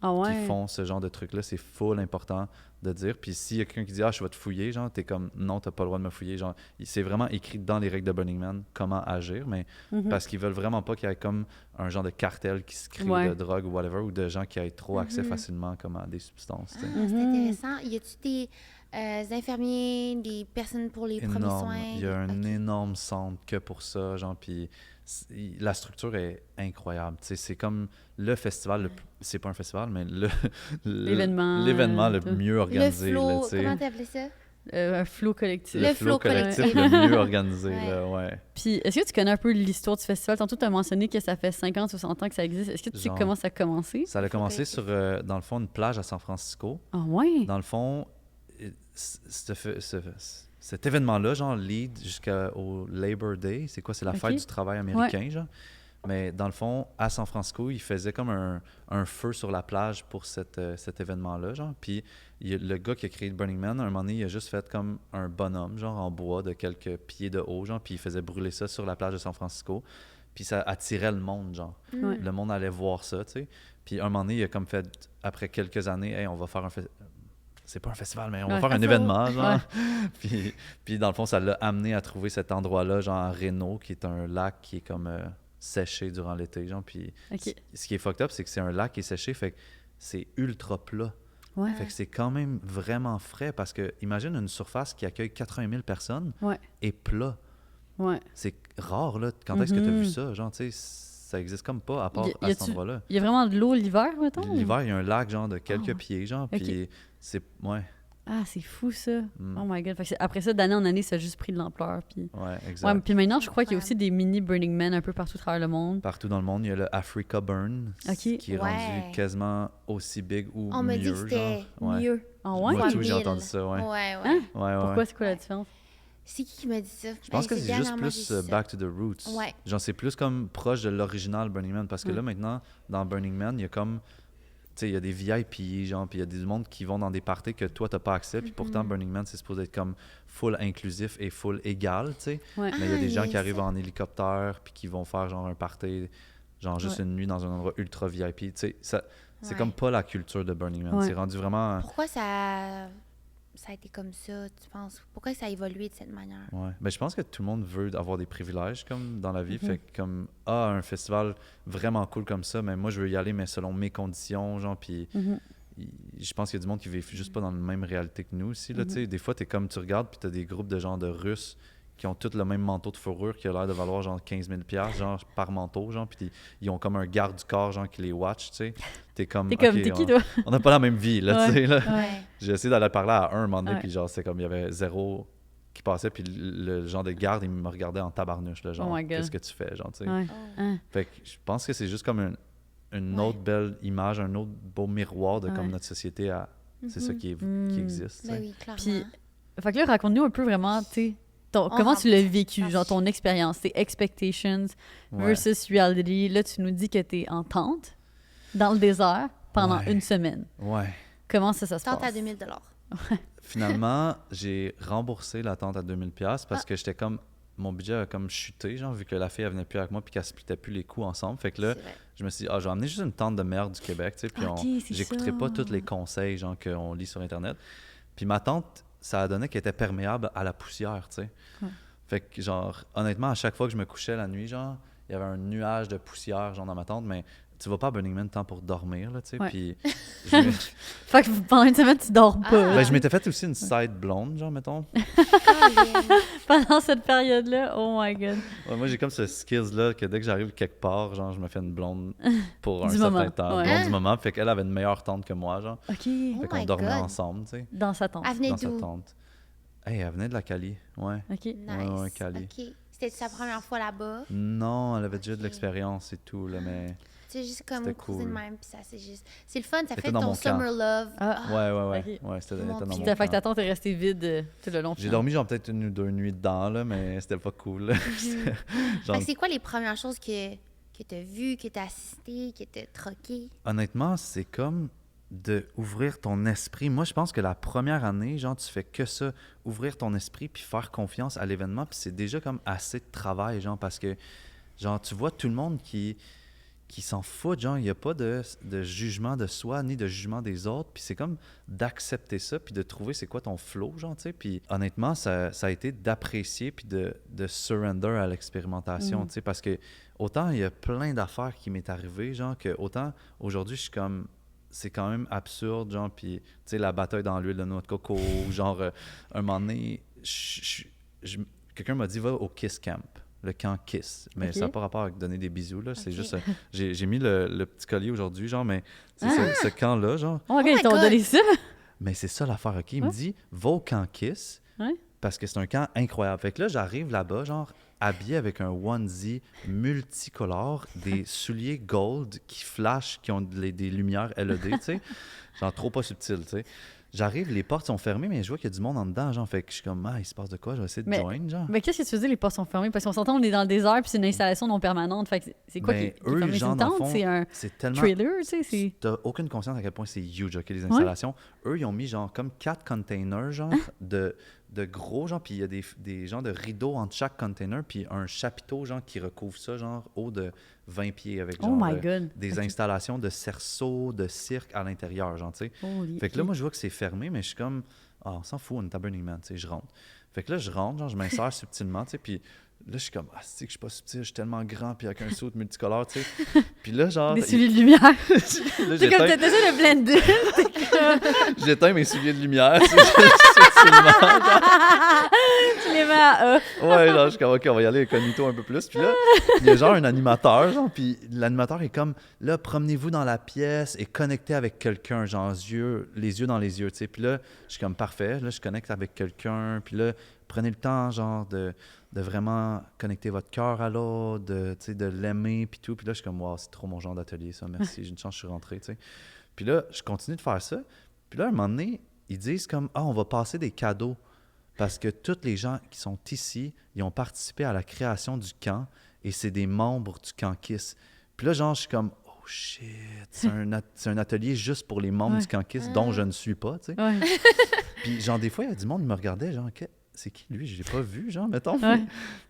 D: qui font ce genre de truc-là. C'est full important de dire. Puis s'il y a quelqu'un qui dit « Ah, je vais te fouiller », genre, t'es comme « Non, t'as pas le droit de me fouiller. » Genre, c'est vraiment écrit dans les règles de Burning Man comment agir, mais parce qu'ils veulent vraiment pas qu'il y ait comme un genre de cartel qui se crée de drogue ou whatever, ou de gens qui aient trop accès facilement comme à des substances.
C: C'est intéressant. Y a-tu des... Des infirmiers, des personnes pour les premiers
D: Énorme.
C: soins.
D: Il y a un
C: Ok.
D: énorme centre que pour ça, genre, puis la structure est incroyable. Tu sais, c'est comme le festival, c'est pas un festival, mais l'événement le
B: tout.
D: mieux
C: Le
D: organisé. Là,
C: flow,
D: tu sais.
C: comment t'appelais ça?
B: Un flow collectif.
C: Le
D: Le
C: flow
D: flow collectif
C: collectif.
D: le mieux organisé,
C: Ouais.
D: là, ouais.
B: Puis, est-ce que tu connais un peu l'histoire du festival? Tantôt, tu as mentionné que ça fait 50, 60 ans que ça existe. Est-ce que tu sais
D: Genre.
B: comment ça a commencé?
D: Ça a commencé
C: collectif.
D: sur, dans le fond, une plage à San Francisco.
B: Ah ouais?
D: Dans le fond, cet événement-là, genre, lead jusqu'au Labor Day. C'est quoi? C'est la
B: Ok.
D: fête du travail américain, genre. Mais dans le fond, à San Francisco, ils faisaient comme un feu sur la plage pour cet événement-là, genre. Puis le gars qui a créé Burning Man, un moment donné, il a juste fait comme un bonhomme, genre en bois de quelques pieds de haut, genre. Puis il faisait brûler ça sur la plage de San Francisco. Puis ça attirait le monde, genre.
B: Ouais.
D: Le monde allait voir ça, tu sais. Puis un moment donné, il a comme fait, après quelques années, hey, on va faire c'est pas un festival, mais on va
B: Ouais.
D: faire un
C: Un
D: événement, genre. Puis dans le fond, ça l'a amené à trouver cet endroit-là, genre à Reno, qui est un lac qui est comme séché durant l'été, genre. Puis
B: Ok.
D: ce qui est fucked up, c'est que c'est un lac qui est séché, fait que c'est ultra plat.
B: Ouais.
D: Fait que c'est quand même vraiment frais, parce que imagine une surface qui accueille 80 000 personnes
B: Ouais.
D: et plat.
B: Ouais.
D: C'est rare, là. Quand est-ce que tu as
B: Mhm.
D: vu ça? Genre, tu sais, ça existe comme pas, à part
B: Y
D: à cet
B: a-tu-
D: endroit-là.
B: Il y a vraiment de l'eau l'hiver, mettons?
D: L'hiver, il y a un lac, genre, de quelques
B: ouais.
D: pieds, genre,
B: Ok.
D: puis c'est... Ouais,
B: Ah, c'est fou, ça.
D: Mm.
B: Oh my God. Fait que après ça, d'année en année, ça a juste pris de l'ampleur. Puis...
D: ouais,
B: Ouais,
D: exact.
B: puis maintenant, je crois qu'il y a aussi des mini Burning Man un peu partout à travers le monde.
D: Partout dans le monde, il y a le Africa Burn,
B: Ok.
D: qui est
C: Ouais.
D: rendu quasiment aussi big ou
C: On
D: mieux,
C: m'a dit que c'était
D: genre. Ouais.
C: mieux.
B: Ah
D: Moi,
B: ouais?
C: Fois
D: tout, j'ai
C: 1000.
D: entendu ça, ouais.
C: Ouais, ouais.
B: Hein?
D: Ouais, ouais,
B: Pourquoi?
D: ouais.
B: C'est quoi la différence?
C: C'est qui m'a dit ça?
D: Je pense que c'est juste plus back to the roots.
C: Ouais.
D: Genre, c'est plus comme proche de l'original Burning Man, parce que
B: Ouais.
D: là, maintenant, dans Burning Man, il y a comme... Tu sais, il y a des VIP, genre, puis il y a des monde qui vont dans des parties que toi, t'as pas accès, puis pourtant, Burning Man, c'est supposé être comme full inclusif et full égal, tu sais.
B: Ouais.
D: Mais il y a des gens
C: Ah,
D: qui arrivent en hélicoptère, puis qui vont faire, genre, un party, genre, juste
B: Ouais.
D: une nuit dans un endroit ultra VIP, tu sais. C'est
C: Ouais.
D: comme pas la culture de Burning Man.
B: Ouais.
D: C'est rendu vraiment...
C: Pourquoi ça a été comme ça, tu penses? Pourquoi ça a évolué de cette manière?
D: Ouais. Ben, je pense que tout le monde veut avoir des privilèges comme dans la vie.
B: Mhm.
D: Fait que comme un festival vraiment cool comme ça, mais moi je veux y aller mais selon mes conditions, genre puis
B: Mhm.
D: je pense qu'il y a du monde qui vit juste pas dans la même réalité que nous aussi là,
B: Mhm.
D: tu sais, des fois t'es comme tu regardes puis t'as des groupes de gens de Russes qui ont tous le même manteau de fourrure qui a l'air de valoir genre 15 000 $, genre par manteau, genre puis ils ont comme un garde du corps genre qui les watch, tu sais. T'es comme
B: T'es comme,
D: OK,
B: t'es qui, toi?
D: on n'a pas la même vie là, tu sais là.
C: Ouais.
D: J'ai essayé d'aller parler à un moment donné,
B: Ouais.
D: puis genre, c'est comme il y avait zéro qui passait, puis le genre de garde, il me regardait en tabarnouche, là, genre,
B: Oh my God.
D: qu'est-ce que tu fais, genre, tu sais.
B: Ouais.
C: Oh.
B: Hein.
D: Fait que je pense que c'est juste comme une
C: Ouais.
D: autre belle image, un autre beau miroir de
B: Ouais.
D: comme notre société a. C'est ça
C: Mhm.
D: qui
B: Mm.
D: existe, tu
C: Ben
D: sais.
C: oui, clairement.
B: Puis, fait que là, raconte-nous un peu vraiment, tu sais, comment
C: rentre
B: tu l'as vécu,
C: dans
B: genre
C: ce-
B: ton expérience, tes expectations
D: Ouais.
B: versus reality. Là, tu nous dis que t'es en tente, dans le désert, pendant
D: Ouais.
B: une semaine.
D: Ouais.
B: Comment ça se
C: Tente
B: passe?
C: à 2000 $.
D: Finalement, j'ai remboursé la tente à 2000$ parce
C: Ah.
D: que j'étais comme. Mon budget a comme chuté, genre, vu que la fille, elle venait plus avec moi puis qu'elle splitait plus les coûts ensemble. Fait que là,
C: C'est vrai.
D: je me suis dit, je vais emmener juste une tente de merde du Québec, tu sais, puis
B: Ok, c'est
D: j'écouterai
B: ça.
D: pas tous les conseils, genre, qu'on lit sur Internet. Puis ma tente, ça a donné qu'elle était perméable à la poussière, tu sais.
B: Ouais.
D: Fait que, genre, honnêtement, à chaque fois que je me couchais la nuit, genre, il y avait un nuage de poussière, genre, dans ma tente, mais tu vas pas à Burning Man tant pour dormir, là, tu sais.
B: Ouais.
D: Puis je m'ai-
B: Fait que pendant une semaine, tu dors pas.
C: Ah.
D: ben, je m'étais fait aussi une side blonde, genre, mettons.
C: Colin.
B: Pendant cette période-là, oh my God.
D: Ouais, moi, j'ai comme ce skills-là que dès que j'arrive quelque part, genre, je me fais une blonde pour un
B: Du
D: certain
B: moment,
D: temps.
B: ouais.
D: Blonde du moment. Fait qu'elle avait une meilleure tente que moi, genre.
B: OK.
C: Oh
D: Fait qu'on
C: my
D: dormait
C: God.
D: ensemble, tu sais,
B: Dans sa tente.
C: Elle venait
D: dans sa
C: d'où?
D: tente. Hey, elle venait de la Cali, ouais.
B: OK.
C: Nice.
D: ouais, Cali.
C: OK. C'était sa première fois là-bas.
D: Non, elle avait déjà de
C: Ok.
D: l'expérience et tout, là, mais...
C: C'est juste comme
D: C'était
C: au cousin de
D: cool.
C: même, puis ça, c'est juste... C'est le fun, ça
D: C'était
C: fait
D: dans
C: ton
D: mon camp.
C: summer love.
B: Ah.
D: Ouais,
B: Ok.
D: ouais, c'était
C: Mon
D: dans
C: Dieu.
D: mon
B: Puis fait que
D: camp.
B: ta tente est restée vide tout le long.
D: J'ai dormi genre peut-être 1 ou 2 nuits dedans, là, mais c'était pas cool. là. C'était genre-
C: Fait que c'est quoi les premières choses que tu as vues, que tu as assistées, que tu as troquées?
D: Honnêtement, c'est comme de ouvrir ton esprit. Moi, je pense que la première année, genre, tu fais que ça, ouvrir ton esprit puis faire confiance à l'événement, puis c'est déjà comme assez de travail, genre, parce que, genre, tu vois tout le monde qui s'en fout, genre, il n'y a pas de jugement de soi ni de jugement des autres, puis c'est comme d'accepter ça, puis de trouver c'est quoi ton flow, genre, tu sais, puis honnêtement, ça a été d'apprécier puis de surrender à l'expérimentation, tu sais, parce que autant il y a plein d'affaires qui m'est arrivé, genre, que autant aujourd'hui, je suis comme, c'est quand même absurde, genre, puis, tu sais, la bataille dans l'huile de noix de coco, genre, un moment donné, quelqu'un m'a dit, va au Kiss Camp, le camp Kiss, mais ça n'a pas rapport avec donner des bisous, là, c'est juste, j'ai mis le petit collier aujourd'hui, genre, mais c'est ce camp-là, genre.
B: Oh, OK, ils t'ont donné ça?
D: Mais c'est ça l'affaire, OK, il me dit, va au camp Kiss, parce que c'est un camp incroyable. Fait que là, j'arrive là-bas, genre, habillé avec un onesie multicolore, des souliers gold qui flashent, qui ont des lumières LED, tu sais. Genre trop pas subtil, tu sais. J'arrive, les portes sont fermées, mais je vois qu'il y a du monde en dedans, genre. Fait que je suis comme, il se passe de quoi? Je vais essayer de joindre, genre.
B: Mais qu'est-ce que tu faisais, les portes sont fermées? Parce qu'on s'entend, on est dans le désert, puis c'est une installation non permanente. Fait que c'est quoi qui est fermé? C'est une tente? C'est un trailer, tu sais?
D: T'as aucune conscience à quel point c'est huge, OK, les installations. Eux, ils ont mis, genre, comme 4 containers, genre, de gros, genre, puis il y a des genres de rideaux entre chaque container, puis un chapiteau, genre, qui recouvre ça, genre, haut de 20 pieds avec, genre, des installations de cerceaux, de cirque à l'intérieur, genre, tu sais. Fait que là, moi, je vois que c'est fermé, mais je suis comme, on s'en fout, on est à Burning Man, tu sais, je rentre. Fait que là, je rentre, genre, je m'insère subtilement, tu sais, puis là, je suis comme, c'est que je suis pas subtil, je suis tellement grand, puis avec un saut multicolore, tu sais. Puis là, genre.
B: Des souliers de lumière.
D: Là,
B: c'est comme t'essaies de blender.
D: J'éteins mes souliers de lumière,
B: tu les mets à eux.
D: Ouais, genre, je suis comme, OK, on va y aller incognito un peu plus. Puis là, il y a genre un animateur, genre, puis l'animateur est comme, là, promenez-vous dans la pièce et connectez avec quelqu'un, genre, les yeux dans les yeux, tu sais. Puis là, je suis comme, parfait, là, je connecte avec quelqu'un, puis là, prenez le temps, genre, de vraiment connecter votre cœur à l'autre, de l'aimer, puis tout. Puis là, je suis comme, wow, c'est trop mon genre d'atelier, ça, merci, j'ai une chance, je suis rentré, tu sais. Puis là, je continue de faire ça. Puis là, à un moment donné, ils disent comme, on va passer des cadeaux. Parce que tous les gens qui sont ici, ils ont participé à la création du camp et c'est des membres du camp Kiss. Puis là, genre, je suis comme, oh shit, c'est un atelier juste pour les membres du camp Kiss dont je ne suis pas, tu sais. Puis genre, des fois, il y a du monde qui me regardait, genre, c'est qui lui? Je l'ai pas vu, genre, mettons.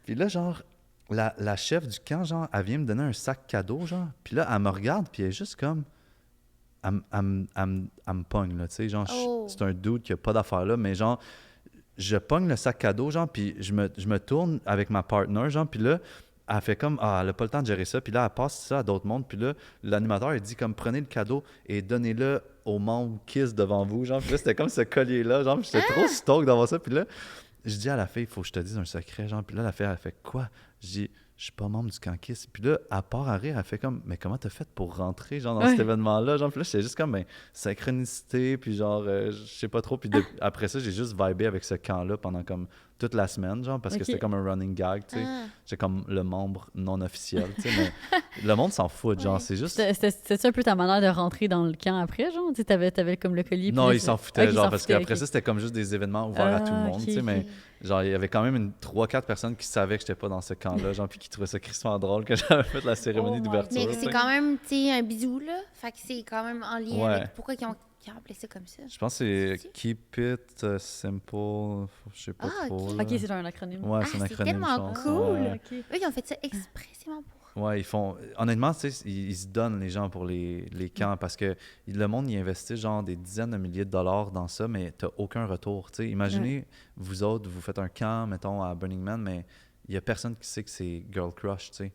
D: Puis là, genre, la chef du camp, genre, elle vient me donner un sac cadeau, genre. Puis là, elle me regarde, puis elle est juste comme, elle me pogne, là, tu sais. Genre, c'est un dude qui a pas d'affaires là, mais genre, je pogne le sac cadeau, genre, puis je me tourne avec ma partner, genre, puis là, elle fait comme, elle n'a pas le temps de gérer ça, puis là, elle passe ça à d'autres mondes, puis là, l'animateur, il dit comme, prenez le cadeau et donnez-le aux membres Kiss devant vous, genre, puis là, c'était comme ce collier-là, genre, j'étais trop stoked d'avoir ça, puis là, je dis à la fille, il faut que je te dise un secret, genre, puis là, la fille, elle fait quoi? Je dis, je suis pas membre du camp Kiss. Puis là, à part à rire, elle fait comme, mais comment t'as fait pour rentrer, genre, dans cet événement-là? Genre, puis là, j'étais juste comme, synchronicité, puis genre, je sais pas trop. Puis après ça, j'ai juste vibé avec ce camp-là pendant comme toute la semaine, genre, parce que c'était comme un running gag, tu sais. J'étais comme le membre non officiel, tu sais, mais le monde s'en fout, genre, c'est juste...
B: C'était un peu ta manière de rentrer dans le camp après, genre? Tu sais, t'avais comme le collier.
D: Non, ils s'en foutaient, genre, parce qu'après ça, c'était comme juste des événements ouverts à tout le monde, tu sais, mais genre, il y avait quand même 3-4 personnes qui savaient que j'étais pas dans ce camp-là, genre, puis qui trouvaient ça crissement drôle que j'avais fait la cérémonie d'ouverture.
C: Mais c'est quand même, tu sais, un bisou, là. Fait que c'est quand même en lien avec pourquoi ils ont appelé ça comme ça.
D: Je pense que c'est Keep It Simple, je sais pas trop.
B: OK, c'est genre un acronyme.
D: Ouais, c'est un acronyme.
C: C'est tellement cool.
B: Okay.
C: Eux, ils ont fait ça expressément pour.
D: Ouais, ils font... Honnêtement, tu sais, ils se donnent, les gens, pour les camps, parce que le monde y investit genre des dizaines de milliers de dollars dans ça, mais t'as aucun retour, tu sais. Imaginez, vous autres, vous faites un camp, mettons, à Burning Man, mais il y a personne qui sait que c'est Girl Crush, tu sais.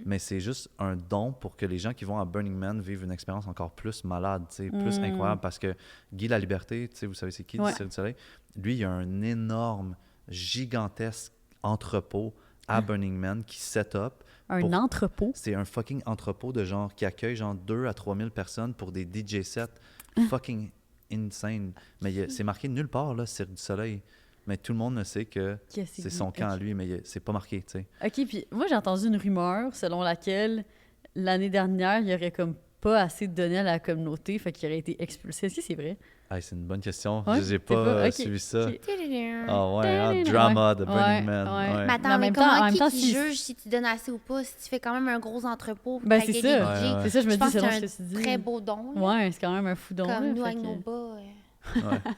D: Mais c'est juste un don pour que les gens qui vont à Burning Man vivent une expérience encore plus malade, tu sais, plus incroyable, parce que Guy Laliberté, tu sais, vous savez c'est qui, du Cirque du Soleil? Lui, il a un énorme, gigantesque entrepôt à Burning Man qui set up.
B: Un entrepôt?
D: C'est un fucking entrepôt de genre qui accueille genre 2 à 3 000 personnes pour des DJ sets fucking insane. Mais c'est marqué nulle part, là, Cirque du Soleil. Mais tout le monde ne sait que c'est son camp à lui, mais c'est pas marqué, tu sais.
B: OK, puis moi, j'ai entendu une rumeur selon laquelle l'année dernière, il y aurait comme pas assez de données à la communauté, fait qu'il aurait été expulsé. Est-ce que c'est vrai?
D: C'est une bonne question.
B: Ouais,
D: j'ai pas suivi ça. Ah ouais, drama de Burning Man.
C: Mais attends, mais comment qui juge si tu donnes assez ou pas, si tu fais quand même un gros entrepôt pour
B: c'est ça. C'est ça, je me dis, c'est
C: ce que tu dis. Très beau don.
B: Ouais, c'est quand même un fou don.
C: Comme nous avec nos bas.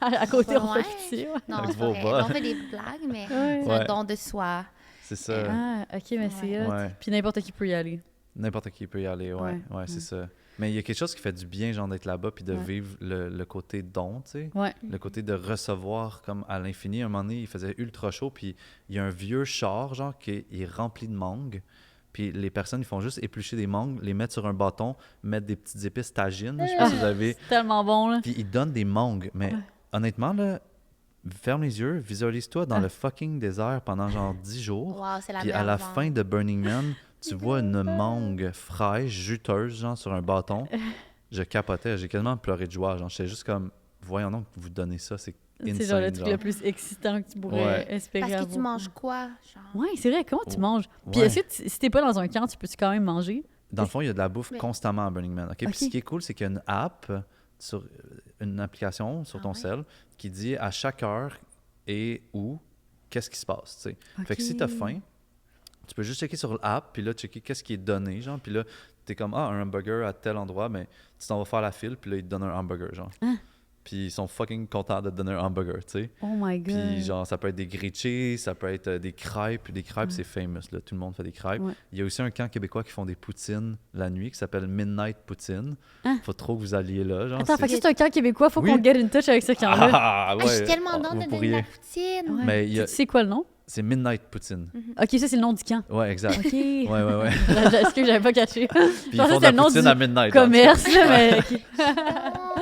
B: À côté, on fait pitié.
C: Non, c'est pas vrai. On fait des blagues, mais c'est un don de soi.
D: C'est ça.
B: Ah, OK, mais c'est hot. Puis n'importe qui peut y aller.
D: N'importe qui peut y aller, ouais, c'est ça. Mais il y a quelque chose qui fait du bien, genre, d'être là-bas puis de vivre le côté don, tu sais. Le côté de recevoir comme à l'infini. Un moment donné, il faisait ultra chaud, puis il y a un vieux char, genre, qui est rempli de mangue. puis les personnes, ils font juste éplucher des mangues, les mettre sur un bâton, mettre des petites épices tagines, je sais pas si vous avez...
B: C'est tellement bon, là.
D: Puis ils donnent des mangues, mais honnêtement, là, ferme les yeux, visualise-toi dans le fucking désert pendant genre 10 jours,
C: Wow, c'est la
D: puis à
C: meilleure
D: la
C: mangue.
D: fin de Burning Man, tu vois une mangue fraîche, juteuse, genre sur un bâton. Je capotais, j'ai quasiment pleuré de joie, genre j'étais juste comme, voyons donc, vous donnez ça, c'est insane.
B: C'est genre le truc
D: genre.
B: le plus excitant que tu pourrais
D: Ouais.
B: espérer
C: Parce que tu
B: avoir.
C: manges quoi? Genre?
B: Ouais, c'est vrai. Comment tu manges? Puis
D: Ouais.
B: est-ce que si t'es pas dans un camp, tu peux-tu quand même manger?
D: Dans le fond, il y a de la bouffe
C: Mais-
D: constamment à Burning Man. OK? Puis
B: OK.
D: ce qui est cool, c'est qu'il y a une app, sur, une application sur ton
C: ouais?
D: cell qui dit à chaque heure et où, qu'est-ce qui se passe. Tu sais. Fait que si tu as faim, tu peux juste checker sur l'app, puis là, checker qu'est-ce qui est donné, genre, puis là, tu es comme, un hamburger à tel endroit, mais tu t'en vas faire la file, puis là, ils te donnent un hamburger, genre.
B: Hein?
D: Puis ils sont fucking contents de te donner un hamburger, tu sais.
B: Oh my God.
D: Puis genre, ça peut être des grilled cheese, ça peut être des crêpes. Des crêpes, c'est famous, là. Tout le monde fait des crêpes.
B: Ouais.
D: Il y a aussi un camp québécois qui font des poutines la nuit qui s'appelle Midnight Poutine.
B: Hein?
D: Faut trop que vous alliez là, genre.
B: Attends, fait que c'est un camp québécois, faut
D: Oui.
B: qu'on get in touch avec ce camp-là.
D: Ah,
C: Ah, je suis
D: ouais.
C: tellement
D: Ah,
C: dans
D: vous
C: de donner la
D: pourriez.
C: poutine.
B: Ouais.
D: Mais il y a-
B: Tu sais quoi le nom?
D: C'est Midnight Poutine.
B: Ok, ça c'est le nom du camp.
D: Ouais, exact.
B: Ok.
D: Ouais, ouais, ouais.
B: Est-ce que j'avais pas catché?
D: Puis ils
B: Genre,
D: font
B: ça,
D: de
B: c'est
D: la
B: le nom
D: poutine
B: du
D: à Midnight. genre.
B: Commerce, là, mais ok.
C: Oh,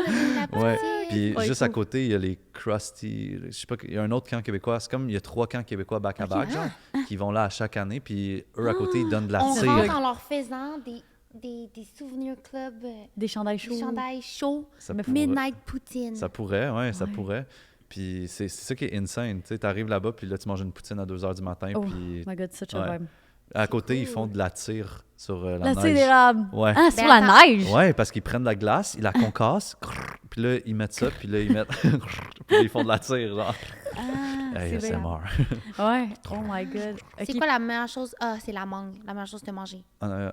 C: la
D: Ouais.
C: poutine.
D: Puis
B: Ouais,
D: juste
B: cool.
D: à côté, il y a les Krusty. Je sais pas, il y a un autre camp québécois. C'est comme il y a 3 camps québécois back-à-back, genre, qui vont là à chaque année. Puis eux, à côté, ils donnent de la
C: On
D: tire.
C: rentre en leur faisant des souvenirs club,
B: Des chandails
C: des
B: chauds.
C: chandails chauds.
D: Ça
B: Mais
D: pourrait-
C: Midnight Poutine.
D: Ça pourrait, ouais, ça
B: Ouais.
D: pourrait. Puis c'est ça qui est insane. Tu sais, t'arrives là-bas, puis là, tu manges une poutine à 2 h du matin.
B: Oh
D: Puis
B: my God, such a
D: Ouais.
B: vibe.
D: à côté, ils
C: cool.
D: font de la tire sur la
B: La
D: neige.
B: tire d'érable.
D: Ouais.
B: Ah, sur
C: Ben,
B: la
C: attends.
B: neige.
D: Ouais, parce qu'ils prennent de la glace, ils la concassent, puis là, ils mettent ça, puis là, ils mettent. Puis là, ils font de la tire, genre.
B: Ah,
D: Hey,
B: c'est
D: c'est
B: vrai.
D: mort.
B: Ouais. Oh my God.
C: C'est
B: Ok.
C: quoi la meilleure chose? Ah, c'est la mangue. La meilleure chose de manger.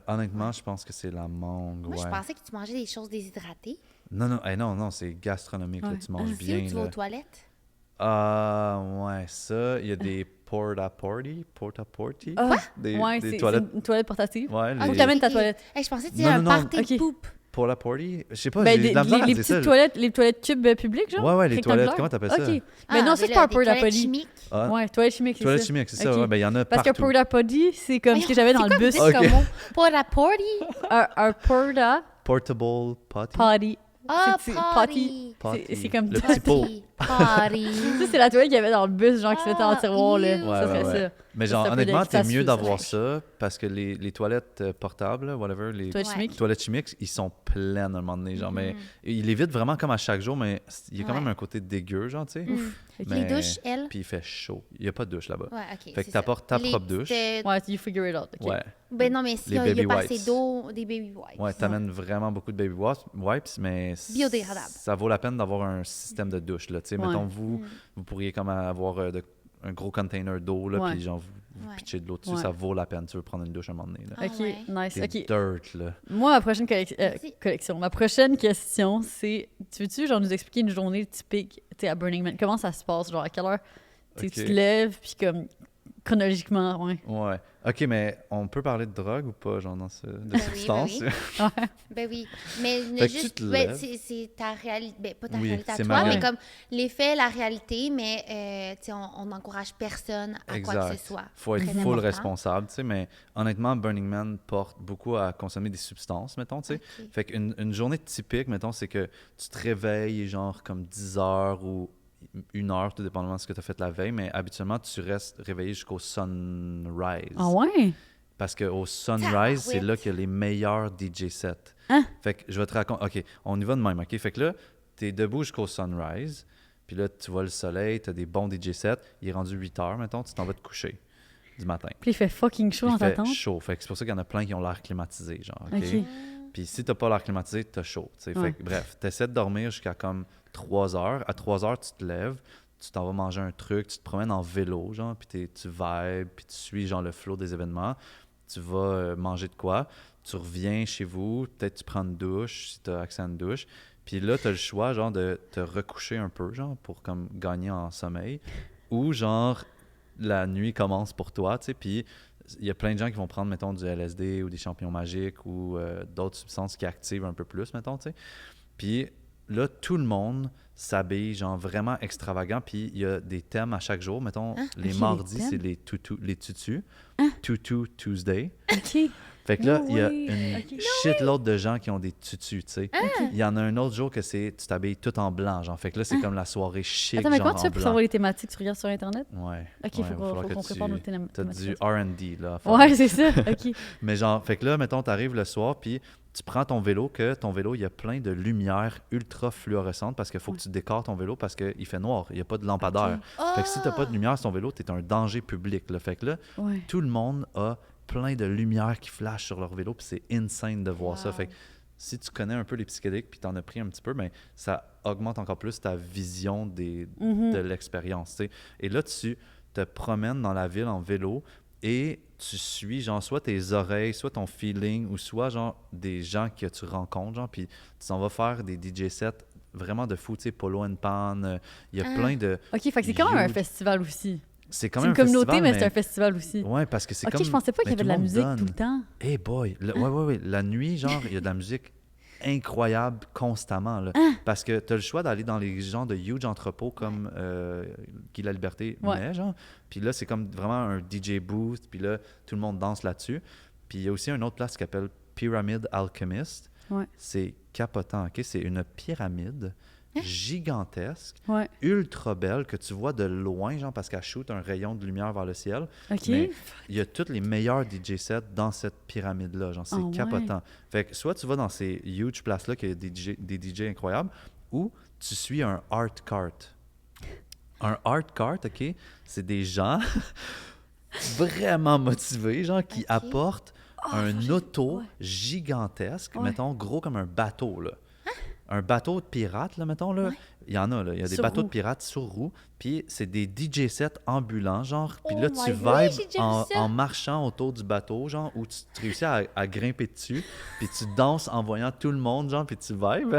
D: Honnêtement, je pense que c'est la mangue.
C: Moi,
D: Ouais.
C: je pensais que tu mangeais des choses déshydratées.
D: Non, c'est gastronomique, là,
B: Ouais.
D: tu manges
C: Ici,
D: bien.
C: où tu vas
D: là.
C: aux toilettes.
D: Ah, ouais, ça, il y a des porta-porty.
B: Ah,
D: Des,
B: ouais,
D: des
B: c'est
D: toilettes.
B: une toilette portative.
D: Ouais,
B: Faut que
D: les
B: t'amènes ta toilette.
C: Hey, je pensais que tu
D: Non,
C: disais un
D: non, non.
C: party de
B: Ok.
C: poop.
D: porta-porty? Je sais pas,
B: Ben,
D: j'ai de la misère à
B: les
D: dire ça.
B: petites toilettes, les toilettes cubes publiques, genre?
D: Ouais, ouais, les
B: rectangulaires?
D: toilettes, comment t'appelles ça?
B: Ok. Mais
C: Ah,
B: non, ça, c'est
C: là,
B: pas un
C: des toilettes
B: porta-potty.
C: chimiques.
D: Ah,
B: Ouais, toilette chimique, c'est
D: toilette
B: ça.
D: chimique, c'est ça.
B: Ok.
D: Ouais, ben, il y en a
B: Parce que
D: partout.
B: porta-potty, c'est comme ce que j'avais dans le bus.
C: C'est quoi
D: Ok.
C: comme mot? Porta potty.
B: Un porta
D: Portable potty.
B: potty.
C: Ah,
B: C'est
C: potty.
D: Potty.
B: C'est comme
D: Le petit pot.
C: Potty.
B: Ça, c'est la toilette qu'il y avait dans le bus, genre qui se mettait en
C: Ah,
B: tiroir, là.
C: ew.
B: Ça serait
D: Ouais, ouais.
B: ça.
D: Mais
B: Ça,
D: genre,
B: c'est un peu
D: honnêtement, t'es
B: fast
D: mieux
B: food,
D: d'avoir
C: ça.
D: ça parce que les toilettes portables, là, whatever, les
B: Toilette
C: Ouais.
B: chimique.
D: toilettes chimiques, ils sont pleines à un moment donné. Genre, mais
C: Mhm.
D: il évite vraiment comme à chaque jour, mais il y a quand
C: Ouais.
D: même un côté dégueu, genre, tu sais.
C: Mm.
B: Ok.
D: Mais-
C: Les douches, elles.
D: Puis il fait chaud. Il n'y a pas de douche là-bas.
C: Ouais, ok.
D: Fait que
C: c'est
D: t'apportes
C: ça.
D: ta
C: Les
D: propre douche.
C: petites-
B: Ouais, you figure it out. ok.
D: Ouais.
C: Ben non, mais s'il
D: Les
C: y a
D: baby
C: pas assez
D: wipes.
C: d'eau, des baby wipes.
D: Ouais, t'amènes vraiment beaucoup de baby wipes, mais
C: Biodégradables.
D: ça vaut la peine d'avoir un système de douche, là. Tu sais,
B: Ouais.
D: mettons, vous pourriez comme avoir un gros container d'eau, là,
B: Ouais.
D: puis genre, vous
C: Ouais.
D: pitchez de l'eau dessus,
B: Ouais.
D: ça vaut la peine. Tu veux prendre une douche à un moment donné, là.
C: Ah
B: Ok,
C: ouais.
B: nice.
D: T'es
B: Ok.
D: dirt, là.
B: Moi, ma prochaine
C: Merci.
B: collection, ma prochaine question, c'est tu veux-tu genre nous expliquer une journée typique tu sais, à Burning Man? Comment ça se passe? Genre à quelle heure tu sais,
D: Ok.
B: tu te lèves, puis comme chronologiquement, ouais.
D: Ouais. OK, mais on peut parler de drogue ou pas, genre, de
C: Ben oui,
D: substance?
C: ben Ben oui. Mais
D: Fait que tu
C: juste,
D: te
C: ben,
D: lèves.
C: c'est ta réalité. Ben, pas ta
D: Oui,
C: réalité à
D: c'est
C: toi,
D: ma
C: mais
D: réalité.
C: comme les faits, la réalité, mais tu sais, on n'encourage personne à quoi que ce soit.
D: Faut être
C: Très
D: full
C: important.
D: responsable, tu sais, mais honnêtement, Burning Man porte beaucoup à consommer des substances, mettons, tu sais.
C: Ok.
D: Fait qu'une journée typique, mettons, c'est que tu te réveilles genre comme 10 heures ou 1 heure, tout dépendamment de ce que tu as fait la veille, mais habituellement, tu restes réveillé jusqu'au sunrise.
B: Ah ouais?
D: Parce qu'au sunrise, c'est
C: Tabarouette.
D: là qu'il y a les meilleurs DJ sets.
B: Hein?
D: Fait que je vais te raconter. OK, on y va de même, OK? Fait que là, t'es debout jusqu'au sunrise, puis là, tu vois le soleil, t'as des bons DJ sets, il est rendu 8 heures, mettons, tu t'en vas te coucher du matin.
B: Puis il fait fucking chaud
D: Il
B: dans ta
D: fait
B: tente.
D: chaud. Fait que c'est pour ça qu'il y en a plein qui ont l'air climatisé, genre. OK?
B: Ok.
D: Puis si t'as pas l'air climatisé, t'as chaud. Tu sais.
B: Ouais.
D: Fait que, bref, t'essaies de dormir jusqu'à comme 3 heures. À 3 heures, tu te lèves, tu t'en vas manger un truc, tu te promènes en vélo, genre, puis tu vibes, puis tu suis, genre, le flow des événements. Tu vas manger de quoi, tu reviens chez vous, peut-être tu prends une douche, si t'as accès à une douche. Puis là, t'as le choix, genre, de te recoucher un peu, genre, pour comme gagner en sommeil. Ou, genre, la nuit commence pour toi, tu sais, puis il y a plein de gens qui vont prendre, mettons, du LSD ou des champignons magiques ou d'autres substances qui activent un peu plus, mettons, tu sais. Puis là, tout le monde s'habillent genre vraiment extravagant, puis il y a des thèmes à chaque jour. Mettons, les mardis,
B: les
D: c'est les tutus. Tutu Tuesday.
B: OK.
D: Fait que là,
B: No
D: il y a
B: way.
D: une shitload de gens qui ont des tutus, tu sais.
B: OK.
D: Il y en a un autre jour que c'est tu t'habilles tout en blanc, genre. Fait que là, c'est comme la soirée chic,
B: Attends, mais
D: genre
B: comment tu fais
D: en
B: pour
D: blanc.
B: savoir les thématiques? Tu regardes sur Internet?
D: Ouais.
B: OK,
D: ouais,
B: faut qu'on prépare nos thématiques.
D: T'as du R&D, là. à faire.
B: Ouais, c'est ça. OK.
D: Mais genre, fait que là, mettons, t'arrives le soir, puis tu prends ton vélo, il y a plein de lumières ultra fluorescentes parce qu'il faut que tu décores ton vélo parce qu'il fait noir, il n'y a pas de lampadaire. Fait que si t'as pas de lumière sur ton vélo, t'es un danger public, là. Fait que là,
B: Ouais.
D: tout le monde a plein de lumières qui flashent sur leur vélo, puis c'est insane de voir ça.
C: Wow.
D: Fait que si tu connais un peu les psychédéliques, puis t'en as pris un petit peu, ben, ça augmente encore plus ta vision de l'expérience, tu sais. Et là, tu te promènes dans la ville en vélo et tu suis, genre, soit tes oreilles, soit ton feeling, ou soit, genre, des gens que tu rencontres, genre, puis tu s'en vas faire des DJ sets vraiment de fou, tu sais, Polo and Pan, il y a plein de...
B: OK, fait que c'est quand même un
D: huge-
B: festival aussi.
D: C'est quand
B: C'est
D: même
B: une
D: un
B: communauté,
D: festival,
B: mais c'est un festival aussi.
D: Ouais, parce que c'est
B: OK,
D: comme...
B: je pensais pas qu'il y
D: ben,
B: avait de la
D: tout le
B: musique
D: monde
B: tout le
D: donne.
B: temps.
D: Hey boy, ouais. La nuit, genre, il y a de la musique incroyable constamment, là. Parce que tu as le choix d'aller dans les genres de huge entrepôts comme Guy La Liberté met, genre. Puis là, c'est comme vraiment un DJ booth, puis là, tout le monde danse là-dessus. Puis il y a aussi une autre place qui s'appelle Pyramid Alchemist.
B: Ouais.
D: C'est capotant, OK? C'est une pyramide gigantesque,
B: Ouais.
D: ultra belle, que tu vois de loin, genre, parce qu'elle shoot un rayon de lumière vers le ciel.
B: OK.
D: Mais il y a tous les meilleurs DJ sets dans cette pyramide-là. Genre, c'est
B: Ah ouais.
D: capotant. Fait que soit tu vas dans ces huge places-là, qu'il y a des DJ incroyables, ou tu suis un art cart. Un art cart, OK, c'est des gens vraiment motivés, genre, qui apportent un auto gigantesque, mettons, gros comme un bateau, là. Un bateau de pirate, là, mettons, là. Il y en a, là. Il y a des
B: Sur
D: bateaux
B: roue.
D: de pirates sur roue. Puis c'est des DJ sets ambulants, genre. Puis
C: Oh
D: là,
C: my
D: tu
C: God, oui,
D: vibes
C: j'ai déjà vu ça.
D: en marchant autour du bateau, genre, où tu réussis à grimper dessus. Puis tu danses en voyant tout le monde, genre, puis tu vibes.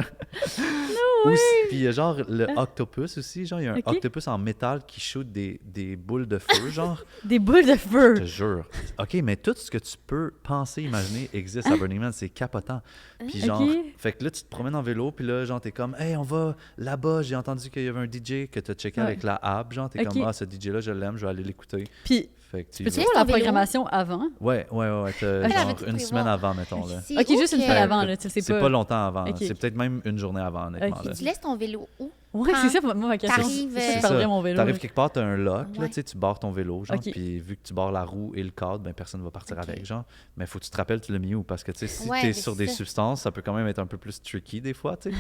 D: Puis il y a genre le octopus aussi, genre. Il y a un
B: Ok.
D: octopus en métal qui shoot des boules de feu, genre.
B: Des boules de feu.
D: Je te jure. OK, mais tout ce que tu peux penser, imaginer existe à Burning Man. C'est capotant. Puis genre,
B: Ok.
D: fait que là, tu te promènes en vélo, puis là, genre, t'es comme, hey, on va là-bas. J'ai entendu qu'il y avait un DJ que t'as checké
B: Ouais.
D: avec la app. Genre, t'es
B: Ok.
D: comme, ah, ce DJ-là, je l'aime, je vais aller l'écouter.
B: Puis,
D: Fait que tu y
B: peux-tu
D: vas.
B: voir la
C: ton vélo?
B: programmation avant?
D: Ouais. T'as
B: Ok.
D: genre
C: Avais-tu
D: une
C: prévu?
D: semaine avant, mettons, là.
C: C'est
B: OK,
C: où
B: juste une
C: que-
B: semaine avant, là, tu le sais
D: C'est
B: pas.
D: pas longtemps avant.
B: Ok.
D: C'est peut-être même une journée avant, honnêtement.
B: Ok.
D: là.
C: Tu laisses ton vélo où?
B: Ouais, c'est ça, moi, ma question.
C: T'arrives,
B: Je
C: c'est
B: perdrais
D: ça.
B: mon vélo.
D: T'arrives
B: là.
D: quelque part, t'as un lock, là,
C: Ouais.
D: tu sais, tu barres ton vélo, genre,
B: Ok.
D: puis vu que tu barres la roue et le cadre, ben personne va partir
C: Ok.
D: avec, genre. Mais faut que tu te rappelles, tu l'as mis où, parce que, tu sais, si
C: Ouais,
D: t'es
C: mais
D: sur
C: c'est
D: des
C: ça.
D: substances, ça peut quand même être un peu plus tricky des fois, tu sais.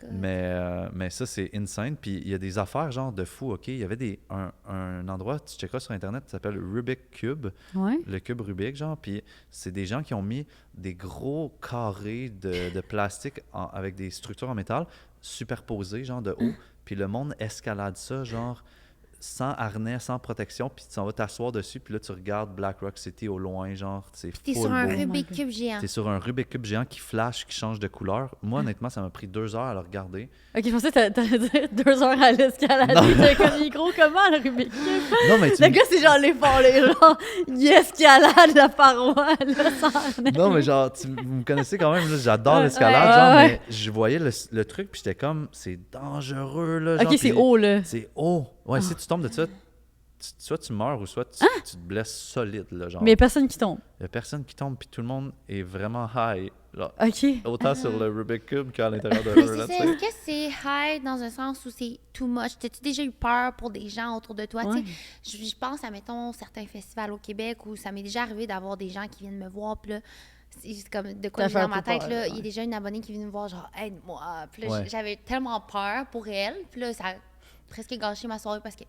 D: Mais ça, c'est insane. Puis il y a des affaires, genre, de fou, OK? Il y avait un endroit, tu checkeras sur Internet, qui s'appelle Rubik Cube,
B: Ouais.
D: le cube Rubik, genre, puis c'est des gens qui ont mis des gros carrés de plastique avec des structures en métal superposées, genre, de haut, puis le monde escalade ça, genre, sans harnais, sans protection, puis tu s'en vas t'asseoir dessus, puis là, tu regardes Black Rock City au loin, genre, c'est
C: T'es
D: full
C: sur un
D: beau.
C: Rubik
B: God.
C: Cube géant.
D: T'es sur un Rubik Cube géant qui flash, qui change de couleur. Moi, honnêtement, ça m'a pris 2 heures à le regarder.
B: OK, je pensais que t'allais dire 2 heures à l'escalade.
D: Non.
B: J'étais comme, il est gros comment, le Rubik Cube?
D: Non, mais tu
B: Le gars, c'est genre l'effort, les gens. Il escalade la paroi, là, sans harnais.
D: Non, mais genre, vous me connaissez quand même, là, j'adore
B: Ouais,
D: l'escalade,
B: ouais,
D: genre,
B: ouais.
D: mais je voyais le truc, puis j'étais comme, c'est dangereux, là. Genre,
B: OK, c'est
D: puis
B: haut, là.
D: C'est haut. Ouais,
B: Ah.
D: si tu tombes de ça, soit tu meurs ou soit tu te blesses solide, là, genre.
B: Mais il y a personne qui tombe.
D: Il y a personne qui tombe, puis tout le monde est vraiment high, genre.
B: OK.
D: Autant sur le Rubik Cube qu'à l'intérieur de
C: Mais
D: eux, là,
C: c'est
D: tu
C: ça,
D: sais.
C: est-ce que c'est high dans un sens où c'est too much? T'as-tu déjà eu peur pour des gens autour de toi?
B: Ouais.
C: Tu sais, je pense à, mettons, certains festivals au Québec où ça m'est déjà arrivé d'avoir des gens qui viennent me voir, puis là, c'est comme de quoi
B: Ça
C: j'ai
B: fait
C: dans
B: un
C: ma
B: peu
C: tête,
B: peur,
C: là,
B: ouais.
C: il y a déjà une abonnée qui vient me voir, genre, aide-moi. Puis là,
D: Ouais.
C: j'avais tellement peur pour elle, puis là, ça a presque gâché ma soirée parce que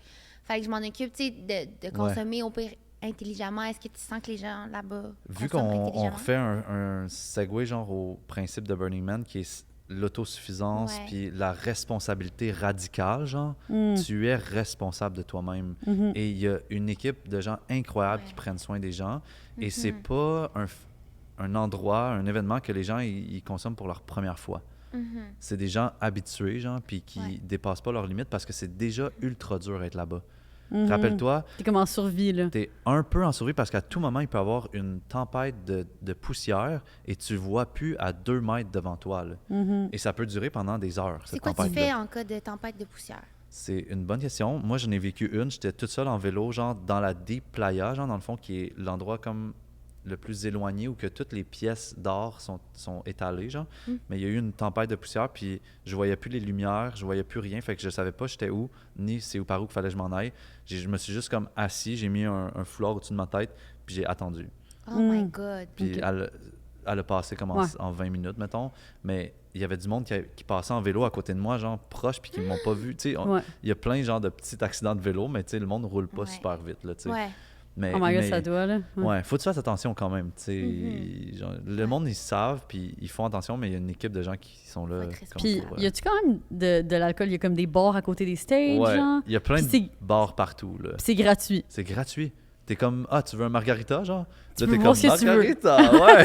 C: fallait que je m'en occupe, tu sais, de consommer au pire intelligemment. Est-ce que tu sens que les gens là-bas
D: Vu
C: consomment
D: qu'on
C: intelligemment?
D: refait un segue, genre, au principe de Burning Man, qui est l'autosuffisance,
C: Ouais.
D: puis la responsabilité radicale, genre, tu es responsable de toi-même. Et il y a une équipe de gens incroyables qui prennent soin des gens. Et c'est pas un endroit, un événement que les gens ils consomment pour leur première fois. C'est des gens habitués, genre, puis qui dépassent pas leurs limites parce que c'est déjà ultra dur d'être là-bas. Rappelle-toi,
B: T'es comme en survie, là.
D: t'es un peu en survie parce qu'à tout moment, il peut y avoir une tempête de poussière et tu vois plus à 2 mètres devant toi. Là. Et ça peut durer pendant des heures,
C: C'est
D: cette
C: quoi tu
D: tempête-là.
C: fais en cas de tempête de poussière?
D: C'est une bonne question. Moi, j'en ai vécu une. J'étais toute seule en vélo, genre dans la Deep Playa, genre dans le fond, qui est l'endroit comme le plus éloigné où que toutes les pièces d'or sont étalées, genre. Mais il y a eu une tempête de poussière, puis je voyais plus les lumières, je voyais plus rien, fait que je savais pas j'étais où, ni c'est où par où qu'il fallait que je m'en aille. Je me suis juste comme assis, j'ai mis un foulard au-dessus de ma tête, puis j'ai attendu.
C: Oh my God.
D: Puis elle a passé comme en 20 minutes, mettons, mais il y avait du monde qui passait en vélo à côté de moi, genre proche, puis qui m'ont pas vu. Tu sais, il y a plein genre de petits accidents de vélo, mais tu sais, le monde roule pas super vite, là, tu sais.
C: Ouais.
D: Mais,
B: Oh my God, ça doit, là.
D: Ouais, faut que tu fasses attention quand même, tu sais. Genre, le monde, ils savent, puis ils font attention, mais il y a une équipe de gens qui sont là.
B: Puis, y a-tu quand même de l'alcool? Il y a comme des bars à côté des stages,
D: Ouais,
B: genre?
D: il y a plein de bars partout, là.
B: Puis c'est gratuit.
D: C'est gratuit. T'es comme, ah, tu veux un margarita, genre?
B: Tu
D: Là,
B: peux
D: t'es
B: voir
D: comme,
B: si tu veux.
D: margarita, ouais!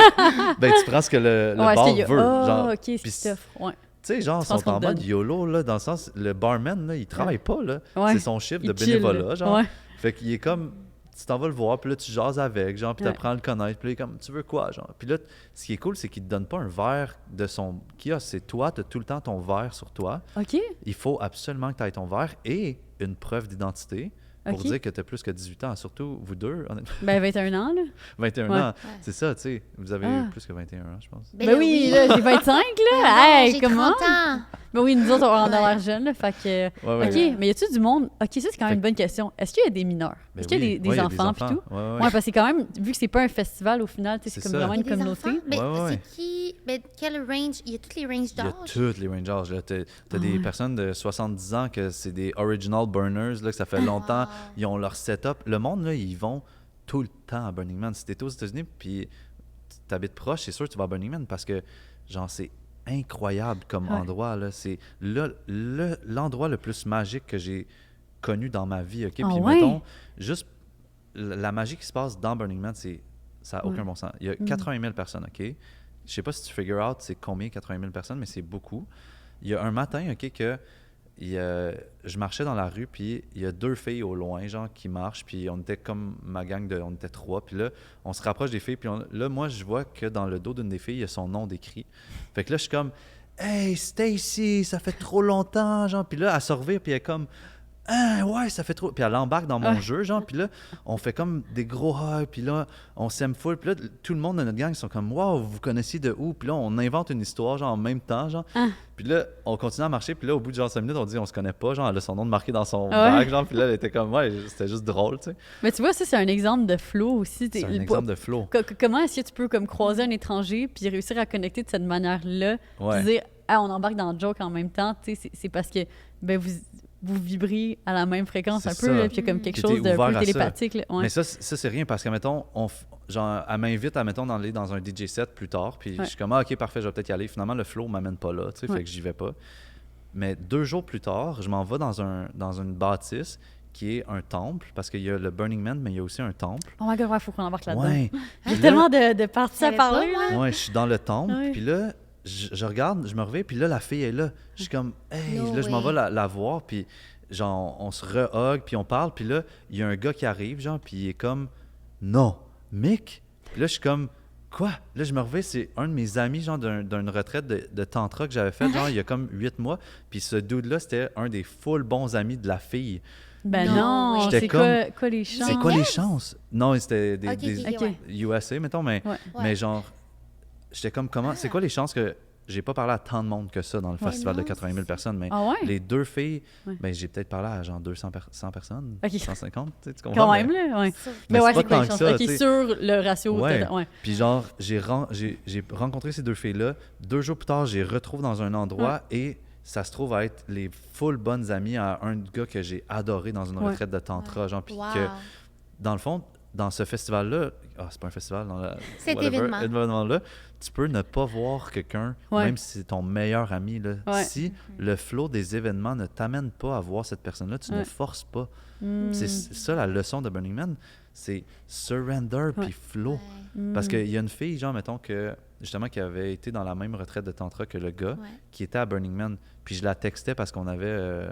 D: Ben, tu prends ce que le bar veut, genre.
B: OK, c'est
D: Puis
B: stuff, ouais.
D: tu sais, genre,
B: Tu penses
D: sont en
B: qu'on te
D: mode
B: donne.
D: YOLO, là, dans le sens, le barman, là, il travaille pas, là.
B: Ouais.
D: C'est son chiffre de
B: Il chill,
D: bénévolat,
B: là.
D: genre.
B: Ouais.
D: Fait qu'il est comme, tu t'en vas le voir, puis là, tu jases avec, genre, puis
B: Ouais.
D: t'apprends à le connaître, puis là, il est comme, tu veux quoi, genre? Puis là, ce qui est cool, c'est qu'il te donne pas un verre de son kiosque, c'est toi, t'as tout le temps ton verre sur toi.
B: OK.
D: Il faut absolument que tu aies ton verre et une preuve d'identité pour
B: OK.
D: dire que tu as plus que 18 ans, surtout vous deux, honnêtement.
B: Ben, 21 ans, là.
D: 21
B: Ouais.
D: ans, c'est ça, tu sais, vous avez
B: Ah.
D: plus que 21 ans, je pense.
B: Ben oui, là, j'ai 25, là.
C: Ben
B: Hey,
C: j'ai
B: comment?
C: 30 ans.
B: Ben oui, nous autres, on a
C: Ouais.
B: l'air jeunes, là. Fait que.
D: Ouais,
B: OK, mais y a-tu du monde? OK, ça, c'est quand même une bonne question. Est-ce qu'il y a des mineurs?
D: Ben
B: Est-ce qu'il y a
D: oui.
B: des
D: Ouais, il y a
B: enfants, puis tout?
D: Ouais, ouais.
B: Ouais, parce que c'est quand même, vu que c'est pas un festival au final, tu sais, c'est
D: C'est
B: comme
D: ça.
B: vraiment
C: Il y
B: une
C: a des
B: communauté.
C: enfants? Mais
D: Ouais, ouais.
C: c'est qui? Mais quel range? Il y a toutes les ranges
D: Il y a
C: d'âge?
D: toutes les range d'âge, là. T'as des personnes de 70 ans que c'est des original burners, là, que ça fait longtemps, ils ont leur setup. Le monde, là, ils vont tout le temps à Burning Man. Si t'es aux États-Unis puis t'habites proche, c'est sûr que tu vas à Burning Man parce que, genre, c'est incroyable comme endroit, là. C'est l'endroit le plus magique que j'ai connu dans ma vie, OK? Puis, mettons, juste la magie qui se passe dans Burning Man, ça n'a aucun bon sens. Il y a 80 000 personnes, OK? Je sais pas si tu figure out c'est combien 80 000 personnes, mais c'est beaucoup. Il y a un matin, OK, que je marchais dans la rue, puis il y a 2 filles au loin, genre, qui marchent, puis on était comme ma gang on était 3, puis là, on se rapproche des filles, puis là, moi, je vois que dans le dos d'une des filles, il y a son nom décrit. Fait que là, je suis comme « Hey, Stacy, ça fait trop longtemps! » genre, puis là, elle se revire, puis elle est comme « Ah, ouais, ça fait trop... » Puis elle embarque dans mon jeu, genre, puis là, on fait comme des gros hugs, puis là, on s'aime full, puis là, tout le monde de notre gang, ils sont comme « Wow, vous vous connaissiez de où? » Puis là, on invente une histoire, genre, en même temps, genre. Puis là, on continue à marcher, puis là, au bout de genre 5 minutes, on dit « On se connaît pas », genre, elle a son nom marqué dans son bag, genre, puis là, elle était comme « Ouais, c'était juste drôle, tu sais. »
B: Mais tu vois, ça, c'est un exemple de flow aussi.
D: C'est un exemple de flow.
B: Comment est-ce que tu peux comme croiser un étranger puis réussir à connecter de cette manière-là, puis dire ah, on embarque dans le joke en même temps, tu sais, c'est parce que ben vous vibrez à la même fréquence un
D: C'est
B: peu,
D: ça.
B: là, puis il y a comme quelque
D: T'étais
B: chose de
D: ouvert
B: peu
D: à ça.
B: télépathique. Là. Ouais.
D: Mais ça, c'est rien parce que, mettons, genre, elle m'invite à, mettons, d'aller dans un DJ set plus tard. Puis je suis comme, ah, OK, parfait, je vais peut-être y aller. Finalement, le flow m'amène pas là, tu sais, fait que j'y vais pas. Mais 2 jours plus tard, je m'en vais dans une bâtisse qui est un temple parce qu'il y a le Burning Man, mais il y a aussi un temple.
B: Oh my God, il faut qu'on embarque là-dedans.
D: Ouais.
B: J'ai tellement de parties à
C: savais pas,
B: parler.
C: moi.
B: Là.
D: Ouais, je suis dans le temple.
B: Ouais.
D: Puis là, je regarde, je me réveille, puis là, la fille est là. Je suis comme, hey,
C: No
D: là, je m'en
C: way.
D: vais la voir, puis genre, on se re-hug, puis on parle, puis là, il y a un gars qui arrive, genre, puis il est comme, non, Mick? Puis là, je suis comme, quoi? Là, je me réveille, c'est un de mes amis, genre, d'une retraite de tantra que j'avais faite, genre, il y a comme 8 mois, puis ce dude-là, c'était un des full bons amis de la fille.
B: Ben
C: Non,
B: non,
C: oui.
B: c'est
D: J'étais
B: quoi les chances?
D: C'est quoi
C: Yes!
D: les chances? Non, c'était
C: Ok,
D: des
C: ok, ouais.
D: USA, mettons, mais,
B: Ouais.
D: mais genre, j'étais comme, comment, c'est quoi les chances que j'ai pas parlé à tant de monde que ça dans le festival de
C: non,
D: 80 000 personnes, mais
B: Ah ouais?
D: les 2 filles,
B: Ouais.
D: ben, j'ai peut-être parlé à genre 100 personnes,
B: Ok.
D: 150, tu sais, tu comprends?
B: Quand même, là, ouais.
C: Sauf-
D: Mais
B: Mais ouais,
D: c'est
B: c'est
D: pas
B: quoi les
D: tant
B: chances?
D: que ça,
B: OK,
D: tu sais.
B: sur le ratio.
D: Ouais.
B: Ouais.
D: Puis genre, j'ai rencontré ces 2 filles-là. 2 jours plus tard, je les retrouve dans un endroit et ça se trouve à être les full bonnes amies à un gars que j'ai adoré dans une
B: Ouais.
D: retraite de tantra, genre, puis
C: Wow.
D: que dans le fond, dans ce festival-là, c'est pas un festival, dans
C: Cet
D: whatever,
C: événement.
D: événement-là, tu peux ne pas voir quelqu'un,
B: Ouais.
D: même si c'est ton meilleur ami. Là.
B: Ouais.
D: Si le flow des événements ne t'amène pas à voir cette personne-là, tu ne
B: Ouais.
D: forces pas.
B: Mm.
D: C'est ça la leçon de Burning Man, c'est surrender
B: Ouais.
D: puis flow.
C: Ouais.
D: Parce qu'il y a une fille, genre, mettons, justement, qui avait été dans la même retraite de tantra que le gars,
C: Ouais.
D: qui était à Burning Man. Puis je la textais parce qu'on avait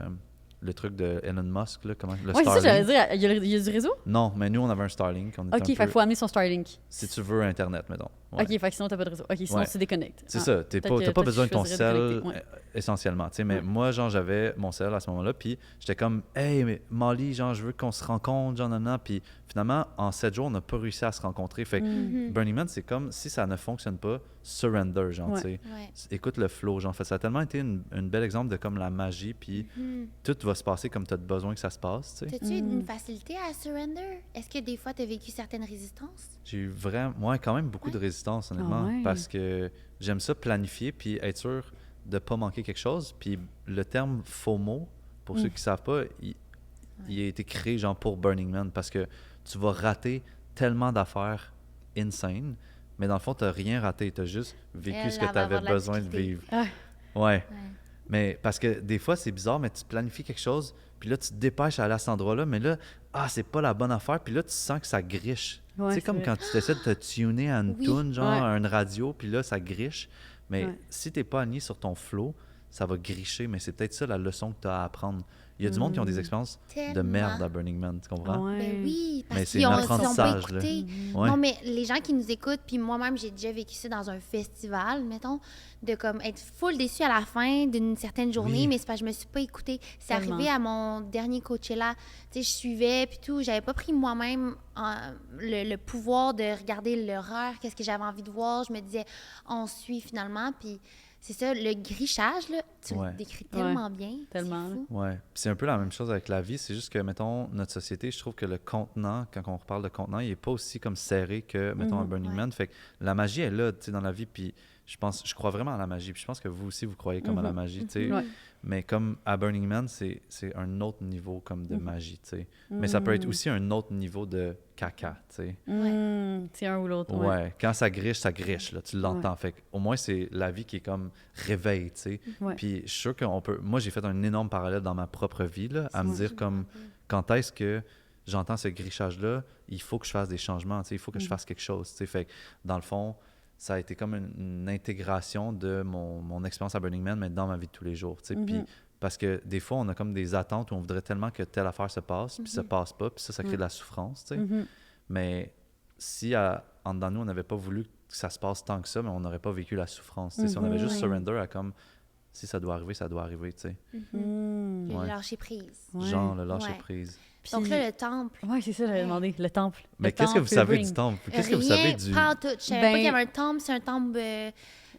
D: le truc de Elon Musk, là, comment, le
B: Ouais, c'est ça, j'allais
D: Starlink.
B: dire. Il y a du réseau?
D: Non, mais nous, on avait un Starlink. On était
B: OK,
D: un
B: fait
D: peu-
B: qu'il faut amener son Starlink.
D: Si tu veux Internet, mettons. Ouais.
B: OK, fait que sinon, t'as pas de réseau. OK, sinon,
D: Ouais.
B: tu déconnectes.
D: C'est
B: Ah.
D: ça, t'as pas
B: peut-être
D: besoin de
B: que je
D: ton
B: choisirais
D: cell
B: déconnecter, ouais.
D: essentiellement. Tu sais, mais
B: Ouais.
D: moi, genre, j'avais mon cell à ce moment-là, puis j'étais comme, hey, mais Molly, genre, je veux qu'on se rencontre, genre, nan. Puis finalement, en 7 jours, on n'a pas réussi à se rencontrer. Fait que
C: Mhm.
D: Burning Man, c'est comme si ça ne fonctionne pas, surrender, genre,
B: Ouais.
D: tu sais.
C: Ouais.
D: Écoute le flow, genre, fait, ça a tellement été une belle exemple de comme la magie, puis
C: Mhm.
D: tout va se passer comme tu as besoin que ça se passe, tu sais.
C: T'as-tu une facilité à surrender? Est-ce que des fois, t'as vécu certaines résistances?
D: J'ai eu vraiment, moi, quand même beaucoup de résistance, honnêtement,
B: Ah ouais?
D: parce que j'aime ça planifier puis être sûr de pas manquer quelque chose. Puis le terme FOMO, pour ceux qui savent pas, il a été créé genre pour Burning Man parce que tu vas rater tellement d'affaires insane, mais dans le fond, tu n'as rien raté, tu as juste vécu
C: Elle,
D: ce que
C: elle
D: tu
C: va
D: avais
C: avoir de la
D: besoin de
C: difficulté.
D: vivre.
B: Ah.
D: Ouais.
C: Ouais.
D: Mais parce que des fois, c'est bizarre, mais tu planifies quelque chose, puis là, tu te dépêches à aller à cet endroit-là, mais là, c'est pas la bonne affaire, puis là, tu sens que ça griche.
B: Ouais,
D: C'est comme
B: vrai.
D: quand tu essaies de te tuner à une
C: Oui.
D: tune, genre
B: Ouais.
D: à une radio, puis là, ça griche. Mais
B: Ouais.
D: si t'es pas aligné sur ton flow, ça va gricher, mais c'est peut-être ça la leçon que tu as à apprendre. Il y a du monde qui ont des expériences de
C: Tellement.
D: merde à Burning Man, tu comprends?
B: Ah ouais.
C: Ben oui,
D: Mais
C: parce
D: c'est
C: qu'ils
D: un
C: ont, ils ont pas
D: apprentissage, là.
C: écouté.
D: Ouais.
C: Non, mais les gens qui nous écoutent, puis moi-même, j'ai déjà vécu ça dans un festival, mettons, de comme être full déçu à la fin d'une certaine journée,
D: Oui.
C: mais c'est parce que je me suis pas écoutée. C'est
B: Tellement.
C: arrivé à mon dernier Coachella. Tu sais, je suivais, puis tout. J'avais pas pris moi-même le pouvoir de regarder l'horreur, qu'est-ce que j'avais envie de voir. Je me disais, on suit finalement, puis c'est ça, le grichage, là, tu
D: Ouais.
C: le décris tellement bien.
B: Tellement,
C: C'est fou.
D: Ouais. Puis c'est un peu la même chose avec la vie. C'est juste que, mettons, notre société, je trouve que le contenant, quand on reparle de contenant, il est pas aussi comme serré que, mettons, un Burning
C: Ouais.
D: Man. Fait que la magie est là, tu sais, dans la vie. Puis je crois vraiment à la magie. Puis je pense que vous aussi, vous croyez comme à la magie, tu sais.
B: Ouais.
D: Mais comme à Burning Man, c'est un autre niveau comme de magie, tu sais. Mais ça peut être aussi un autre niveau de caca, tu sais.
B: C'est un ou l'autre.
D: Ouais. Quand ça griche, là. Tu l'entends. Fait que, au moins, c'est la vie qui est comme réveil, tu sais.
B: Ouais.
D: Puis je suis sûr qu'on peut... Moi, j'ai fait un énorme parallèle dans ma propre vie, là, à me dire comme, quand est-ce que j'entends ce grichage-là, il faut que je fasse des changements, tu sais. Il faut que je fasse quelque chose, tu sais. Fait que, dans le fond, ça a été comme une intégration de mon expérience à Burning Man, mais dans ma vie de tous les jours, tu sais. Puis parce que des fois, on a comme des attentes où on voudrait tellement que telle affaire se passe, puis ça passe pas, puis ça crée de la souffrance, tu sais. Mais si, en dedans de nous, on n'avait pas voulu que ça se passe tant que ça, mais on n'aurait pas vécu la souffrance, tu sais. Si on avait juste surrender à comme, si ça doit arriver, tu sais.
C: Le
D: Ouais.
C: lâcher prise.
B: Ouais.
D: Genre, le lâcher
C: Ouais.
D: prise.
B: Puis-
C: Donc là, le temple.
B: Ouais, c'est ça, j'avais demandé. Le temple.
D: Mais
B: Le
D: qu'est-ce que vous
B: temple,
D: savez
B: ring.
D: du temple? Qu'est-ce que vous
C: Rien,
D: savez du...
C: pas en tout. Je savais
B: Ben-
C: pas qu'il y avait un temple. C'est un temple...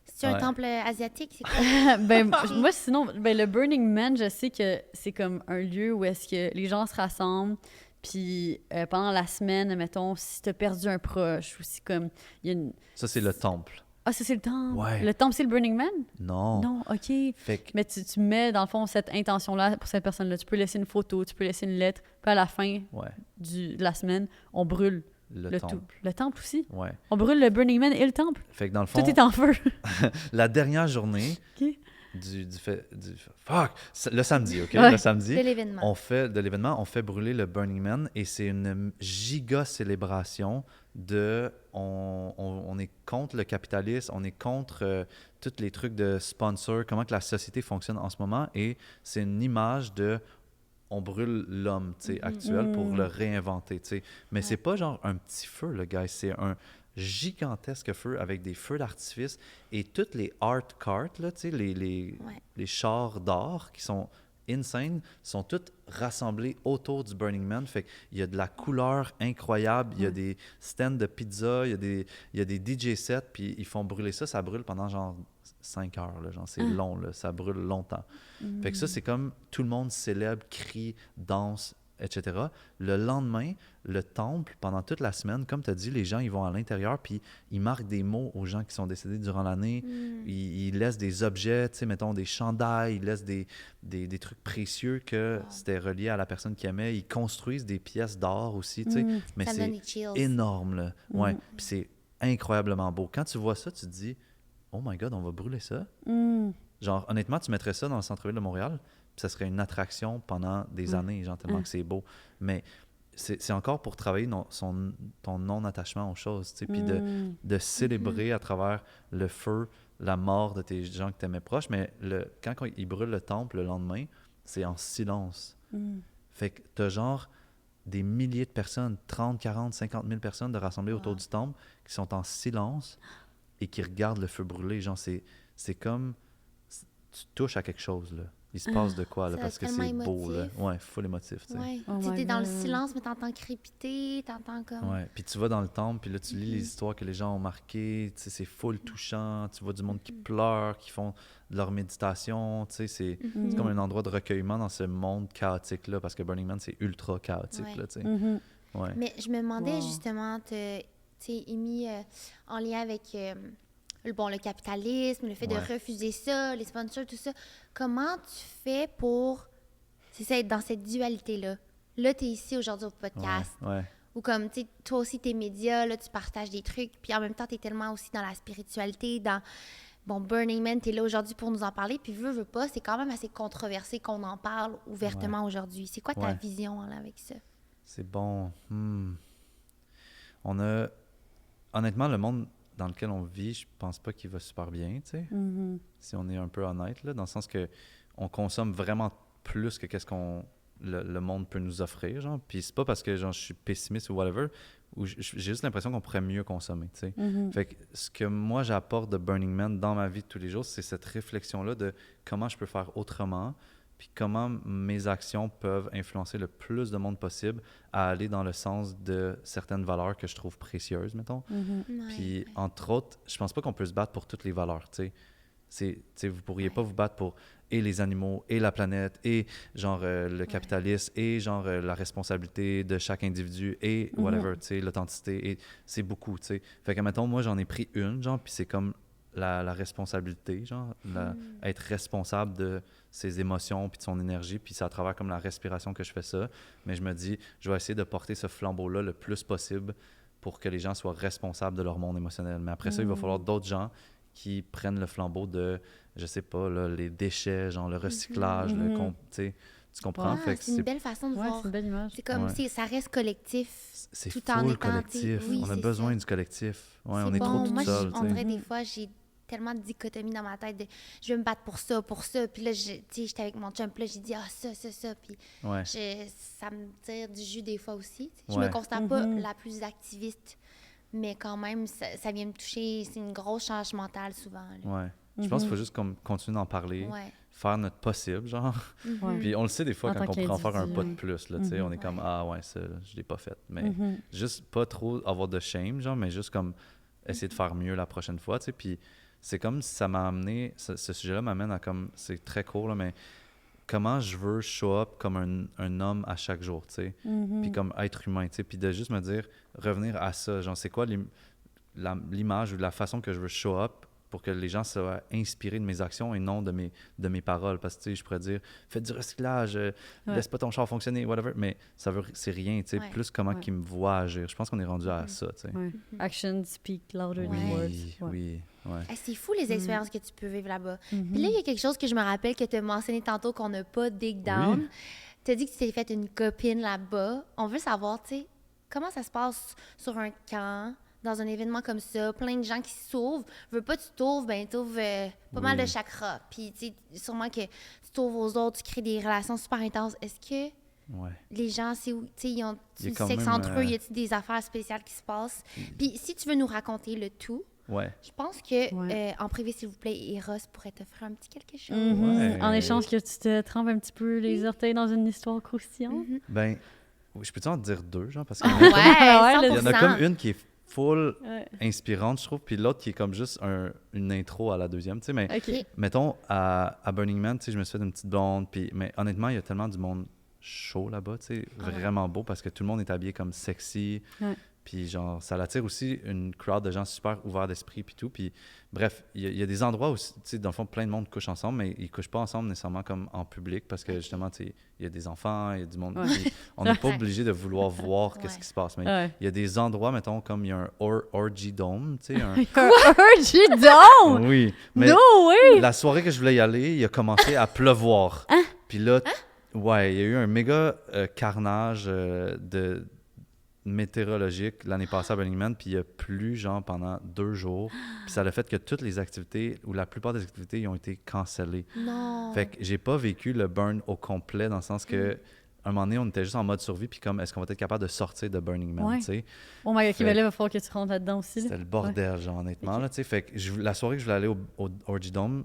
C: c'est un
D: Ouais.
C: temple asiatique, c'est quoi?
B: Ben, moi, sinon, ben, le Burning Man, je sais que c'est comme un lieu où est-ce que les gens se rassemblent, puis pendant la semaine, mettons, si t'as perdu un proche, ou si comme, il y a une...
D: Ça, c'est le temple.
B: Ah, ça, c'est le temple.
D: Ouais.
B: Le temple, c'est le Burning Man?
D: Non.
B: Non, OK.
D: Fait que...
B: Mais tu mets, dans le fond, cette intention-là pour cette personne-là. Tu peux laisser une photo, tu peux laisser une lettre, puis à la fin
D: Ouais,
B: de la semaine, on brûle
D: le
B: le
D: temple.
B: tout. Le temple aussi.
D: Ouais.
B: On brûle le Burning Man et le temple.
D: Fait que dans le fond,
B: Tout est en feu.
D: la dernière journée
B: OK.
D: fuck! Le samedi, OK?
B: Ouais.
D: Le samedi,
C: De l'événement.
D: on fait brûler le Burning Man et c'est une giga célébration de... On est contre le capitalisme, on est contre tous les trucs de sponsor, comment que la société fonctionne en ce moment et c'est une image de... On brûle l'homme, tu sais, actuel pour le réinventer, tu sais. Mais c'est pas genre un petit feu, le gars, c'est un gigantesque feu avec des feux d'artifice et toutes les art carts, là, tu sais, les chars d'or qui sont insane, sont toutes rassemblées autour du Burning Man. Fait qu'il y a de la couleur incroyable, il y a des stands de pizza, il y a des DJ sets, puis ils font brûler ça. Ça brûle pendant genre 5 heures, là, genre c'est long, là, ça brûle longtemps. Fait que ça, c'est comme tout le monde célèbre, crie, danse, etc. Le lendemain, le temple, pendant toute la semaine, comme tu as dit, les gens, ils vont à l'intérieur, puis ils marquent des mots aux gens qui sont décédés durant l'année. Ils laissent des objets, tu sais, mettons des chandails, ils laissent des trucs précieux que c'était relié à la personne qui aimait. Ils construisent des pièces d'or aussi, tu sais. Mais
C: Ça me donne
D: c'est
C: des chills.
D: énorme, là. Ouais. Puis c'est incroyablement beau. Quand tu vois ça, tu te dis, oh my God, on va brûler ça. Genre, honnêtement, tu mettrais ça dans le centre-ville de Montréal, puis ça serait une attraction pendant des années, genre, tellement que c'est beau. Mais c'est encore pour travailler ton non-attachement aux choses, tu sais, puis de célébrer à travers le feu la mort de tes gens que tu aimais proches. Mais quand ils brûlent le temple le lendemain, c'est en silence.
B: Mm.
D: Fait que t'as genre des milliers de personnes, 30, 40, 50 000 personnes de rassemblées autour du temple qui sont en silence et qui regardent le feu brûler. Genre, c'est comme... Tu touches à quelque chose, là. Il se passe de quoi, là,
C: Ça
D: parce que
C: tellement
D: c'est beau, là.
C: émotif.
D: Ouais, full émotif, tu sais.
C: Ouais.
B: Oh
C: Tu sais,
B: my
C: t'es dans le
B: God.
C: silence, mais t'entends crépiter, t'entends comme...
D: Ouais, puis tu vas dans le temple, puis là, tu lis les histoires que les gens ont marquées, tu sais, c'est full touchant, tu vois du monde qui pleure, qui font de leur méditation, tu sais, c'est comme un endroit de recueillement dans ce monde chaotique-là, parce que Burning Man, c'est ultra chaotique,
C: Ouais.
D: là, tu sais.
B: Mhm.
D: Ouais.
C: Mais je me demandais
B: Wow.
C: justement, tu sais, Amy, en lien avec le capitalisme, le fait de
D: Ouais.
C: refuser ça, les sponsors, tout ça, comment tu fais pour, c'est ça, être dans cette dualité-là? Là, tu es ici aujourd'hui au podcast,
D: Ouais.
C: ou comme, tu sais, toi aussi, tes médias, là, tu partages des trucs, puis en même temps, tu es tellement aussi dans la spiritualité, dans... Bon, Burning Man, tu es là aujourd'hui pour nous en parler, puis veux pas, c'est quand même assez controversé qu'on en parle ouvertement aujourd'hui. C'est quoi ta
D: Ouais.
C: vision en lien avec ça?
D: C'est bon. On a... Honnêtement, le monde dans lequel on vit, je pense pas qu'il va super bien, tu sais,
B: Mhm.
D: si on est un peu honnête, là, dans le sens que on consomme vraiment plus que qu'est-ce qu'on le monde peut nous offrir, genre. Puis c'est pas parce que genre je suis pessimiste ou whatever, ou j'ai juste l'impression qu'on pourrait mieux consommer, tu sais.
B: Mhm.
D: Fait que ce que moi j'apporte de Burning Man dans ma vie de tous les jours, c'est cette réflexion-là de comment je peux faire autrement, puis comment mes actions peuvent influencer le plus de monde possible à aller dans le sens de certaines valeurs que je trouve précieuses, mettons.
B: Mhm.
C: Ouais.
D: Puis, entre autres, je pense pas qu'on peut se battre pour toutes les valeurs, tu sais. Vous pourriez pas vous battre pour et les animaux, et la planète, et genre le capitalisme, et genre la responsabilité de chaque individu, et whatever, tu sais, l'authenticité, et c'est beaucoup, tu sais. Fait que, mettons, moi, j'en ai pris une, genre, puis c'est comme la responsabilité, genre, être responsable de ses émotions, puis de son énergie, puis c'est à travers comme la respiration que je fais ça. Mais je me dis, je vais essayer de porter ce flambeau-là le plus possible pour que les gens soient responsables de leur monde émotionnel. Mais après ça, il va falloir d'autres gens qui prennent le flambeau de, je sais pas, là, les déchets, genre le recyclage, tu sais, tu comprends?
C: Ah,
D: Fait que
C: c'est une belle façon de
B: Ouais,
C: voir.
B: c'est une belle image.
C: C'est comme
D: Ouais.
C: si ça reste collectif.
D: c'est
C: tout en
D: full
C: étant,
D: collectif.
C: oui,
D: On a
C: c'est
D: besoin
C: ça.
D: du collectif. Ouais,
C: C'est
D: on est trop
C: bon.
D: tout
C: Moi,
D: seul,
C: en
D: tu sais.
C: vrai, des fois, j'ai tellement de dichotomie dans ma tête de je vais me battre pour ça. Puis là, tu sais, j'étais avec mon chum, puis là, j'ai dit ça. Puis
D: Ouais.
C: ça me tire du jus des fois aussi. Tu sais. Je
D: Ouais.
C: me considère pas la plus activiste, mais quand même, ça vient me toucher. C'est une grosse charge mentale souvent. Là.
D: Ouais. Je pense qu'il faut juste comme continuer d'en parler,
C: Ouais.
D: faire notre possible, genre.
B: Ouais.
D: Puis on le sait des fois
B: En
D: quand
B: tant
D: on pourrait en faire un
B: qu'individu,
D: pas de
B: ouais.
D: plus, là, tu sais. On est comme, ah ouais, ça, je l'ai pas fait. Mais juste pas trop avoir de shame, genre, mais juste comme essayer de faire mieux la prochaine fois, tu sais. Puis c'est comme si ça m'a amené, ce sujet-là m'amène à comme, c'est très court, là, mais comment je veux show up comme un homme à chaque jour, tu sais. Puis comme être humain, tu sais. Puis de juste me dire, revenir à ça, genre, c'est quoi l'image ou la façon que je veux show up pour que les gens soient inspirés de mes actions et non de mes paroles. Parce que, tu sais, je pourrais dire, fais du recyclage, laisse pas ton char fonctionner, whatever. Mais c'est rien, tu sais.
C: Ouais.
D: Plus comment qu'ils me voient agir. Je pense qu'on est rendu à ça, tu sais.
B: Ouais. Actions speak louder than
C: Ouais.
B: words.
D: Oui, ouais.
C: Hey, c'est fou les expériences que tu peux vivre là-bas. Puis là, il y a quelque chose que je me rappelle que tu as mentionné tantôt qu'on n'a pas dig down.
D: Oui.
C: Tu as dit que tu t'es fait une copine là-bas. On veut savoir, tu sais, comment ça se passe sur un camp, dans un événement comme ça, plein de gens qui s'ouvrent. Veux pas, tu t'ouvres, ben t'ouvres pas mal de chakras. Puis, tu sais, sûrement que tu t'ouvres aux autres, tu crées des relations super intenses. Est-ce que
D: Ouais.
C: les gens, tu sais, ils ont
D: Il y a
C: du
D: quand
C: sexe
D: même,
C: entre eux? Y a-t-il des affaires spéciales qui se passent? Puis, si tu veux nous raconter le tout,
D: Ouais.
C: je pense que,
B: Ouais.
C: en privé, s'il vous plaît, Eros pourrait t'offrir un petit quelque chose.
D: Ouais.
B: En échange que tu te trempes un petit peu les orteils dans une histoire croustillante.
D: Ben, je peux-tu en dire deux, genre? Parce
C: Ouais,
D: qu'il
B: Ouais,
D: y en a
C: 100%.
D: comme une qui est full
B: Ouais.
D: inspirante, je trouve, puis l'autre qui est comme juste une intro à la deuxième, tu sais, mais
B: OK.
D: mettons, à Burning Man, tu sais, je me suis fait une petite blonde, puis, mais honnêtement, il y a tellement du monde chaud là-bas, tu sais, vraiment beau, parce que tout le monde est habillé comme sexy,
B: Ouais.
D: puis genre, ça l'attire aussi une crowd de gens super ouverts d'esprit, puis tout, puis bref, il y a des endroits où, tu sais, dans le fond, plein de monde couche ensemble, mais ils couchent pas ensemble nécessairement comme en public, parce que justement, tu sais, il y a des enfants, il y a du monde,
B: Ouais.
D: puis on n'est pas obligé de vouloir voir qu'est-ce qui se passe, mais
B: Ouais.
D: il y a des endroits, mettons, comme il y a un Orgy Dome, tu sais, un...
B: Orgy Dome!
D: Oui, mais
B: No way!
D: la soirée que je voulais y aller, il a commencé à pleuvoir. Puis là, ouais, il y a eu un méga carnage météorologique l'année passée à Burning Man, puis il a plu genre pendant 2 jours. Puis ça a fait que toutes les activités, ou la plupart des activités, ils ont été cancellées.
C: Non.
D: Fait que j'ai pas vécu le burn au complet, dans le sens que un moment donné, on était juste en mode survie, puis comme, est-ce qu'on va être capable de sortir de Burning Man, tu sais?
B: Oh my God, OK, ben là, il va falloir que tu rentres là-dedans aussi.
D: C'était le bordel, genre, honnêtement, là, tu sais. Fait que la soirée que je voulais aller au Orgy Dome,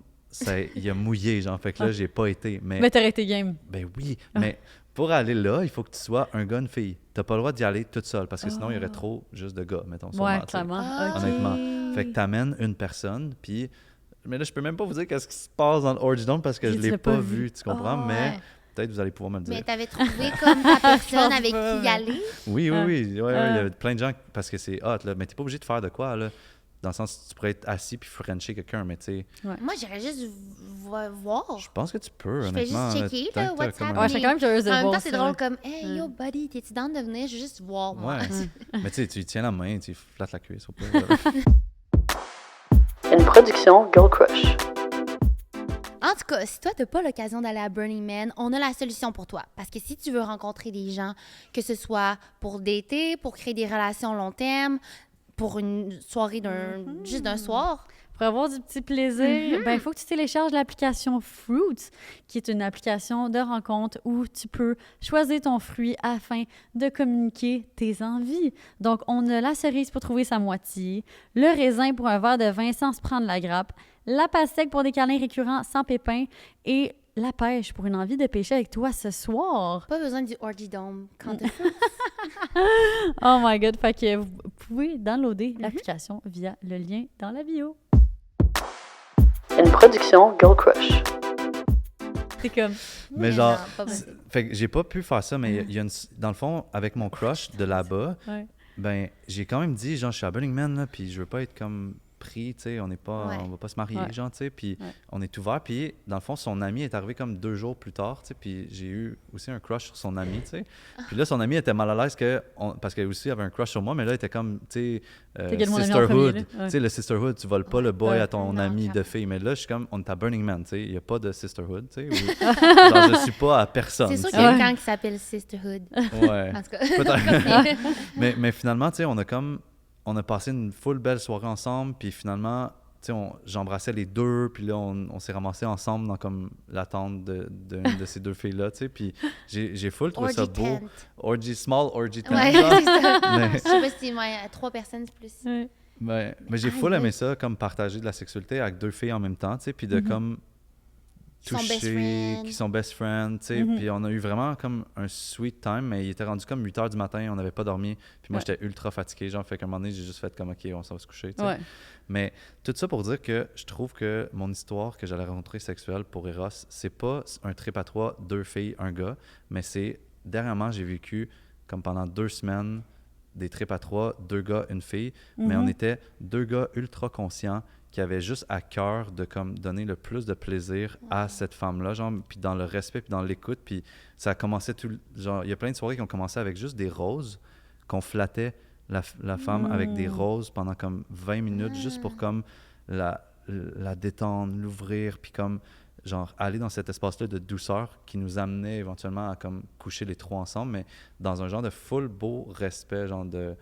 D: il a mouillé, genre, fait que là, j'ai pas été.
B: Mais t'aurais été game.
D: Ben oui, mais pour aller là, il faut que tu sois un gars, une fille. T'as pas le droit d'y aller toute seule, parce que sinon, il y aurait trop juste de gars, mettons.
B: Ouais,
D: sûrement,
B: clairement. OK.
D: Honnêtement. Fait que t'amènes une personne, puis... Mais là, je peux même pas vous dire qu'est-ce qui se passe dans le Orgy Dome, parce que je l'ai pas vu, tu comprends? Mais peut-être vous allez pouvoir me le dire.
C: Mais t'avais trouvé comme ta personne avec qui y aller?
D: Oui, il y avait plein de gens, parce que c'est hot, là. Mais t'es pas obligé de faire de quoi, là. Dans le sens que tu pourrais être assis puis frencher quelqu'un, mais tu sais...
C: Moi, j'irais juste voir.
D: Je pense que tu peux,
C: Je fais
D: honnêtement.
C: juste checker, là,
D: Peut-être,
C: what's
D: comme
C: happening.
B: Ouais, je suis quand même curieuse de
C: En même
B: voir
C: temps, c'est
B: ça,
C: drôle
B: ouais.
C: comme, hey, yo, buddy, t'es-tu down de venir? Je veux juste voir, moi.
D: Ouais. Mais tu sais, tu lui tiens la main, tu lui flattes la cuisse.
A: Une production Girl Crush.
C: En tout cas, si toi, t'as pas l'occasion d'aller à Burning Man, on a la solution pour toi. Parce que si tu veux rencontrer des gens, que ce soit pour dater, pour créer des relations long terme, pour une soirée juste d'un soir,
B: Pour avoir du petit plaisir, ben, il faut que tu télécharges l'application Fruits, qui est une application de rencontre où tu peux choisir ton fruit afin de communiquer tes envies. Donc, on a la cerise pour trouver sa moitié, le raisin pour un verre de vin sans se prendre la grappe, la pastèque pour des câlins récurrents sans pépins et la pêche pour une envie de pêcher avec toi ce soir.
C: pas besoin du Orgy Dome quand t'as
B: Oh my God! Fait que vous pouvez downloader l'application via le lien dans la bio.
A: Une production Girl Crush.
B: C'est comme...
D: Mais genre,
C: non, pas besoin.
D: fait que j'ai pas pu faire ça, mais il y a dans le fond, avec mon crush de là-bas,
B: Ouais.
D: ben, j'ai quand même dit, genre, je suis à Burning Man, là, puis je veux pas être comme pris, tu sais, on va pas se marier,
B: Ouais.
D: genre, tu sais, puis
B: Ouais.
D: on est ouvert, puis dans le fond, son ami est arrivé comme 2 jours plus tard, tu sais, puis j'ai eu aussi un crush sur son ami, tu sais. Puis là, son ami était mal à l'aise parce qu'elle aussi avait un crush sur moi, mais là, il était comme, tu sais,
B: Quel mon ami en premier,
D: sisterhood,
B: là.
D: tu
B: Ouais.
D: sais, le sisterhood, tu voles pas le boy
B: Ouais.
D: à ton
C: Non,
D: ami de
C: clairement.
D: fille, mais là, je suis comme, on est à Burning Man, tu sais, il y a pas de sisterhood, tu sais, genre, je suis pas à personne,
C: C'est sûr
D: tu
C: qu'il y a
D: sais.
C: un camp qui s'appelle Sisterhood.
D: Ouais.
C: En tout cas.
D: Peut-être. mais finalement, tu sais, on a passé une full belle soirée ensemble, puis finalement, tu sais, j'embrassais les deux, puis là, on s'est ramassés ensemble dans comme l'attente d'une de ces deux filles-là, tu sais, puis j'ai full trouvé ça
C: Orgy
D: beau.
C: tent.
D: Small orgy tent,
C: Ouais,
D: genre.
C: c'est ça.
D: Mais-
C: Je sais pas si ouais, 3 personnes, c'est plus.
B: Ouais.
D: mais j'ai full
C: ouais.
D: aimé ça, comme partager de la sexualité avec 2 filles en même temps, tu sais, puis de comme
C: Qui sont best
D: toucher,
C: friends.
D: qui sont best friends, tu sais, puis on a eu vraiment comme un sweet time, mais il était rendu comme 8 h du matin, on n'avait pas dormi, puis moi
B: Ouais.
D: j'étais ultra fatigué, genre, fait qu'à un moment donné, j'ai juste fait comme, OK, on s'en va se coucher, tu sais.
B: Ouais.
D: Mais tout ça pour dire que je trouve que mon histoire que j'allais rencontrer sexuelle pour Eros, c'est pas un trip à 3, 2 filles, un gars, mais c'est, dernièrement, j'ai vécu comme pendant 2 semaines des trips à 3, 2 gars, une fille, mais on était 2 gars ultra conscients qui avaient juste à cœur de comme donner le plus de plaisir à cette femme-là, genre, puis dans le respect, puis dans l'écoute, puis ça a commencé genre, il y a plein de soirées qui ont commencé avec juste des roses, qu'on flattait la femme avec des roses pendant comme 20 minutes, juste pour comme la détendre, l'ouvrir, puis comme, genre, aller dans cet espace-là de douceur qui nous amenait éventuellement à comme coucher les 3 ensemble, mais dans un genre de full beau respect, genre de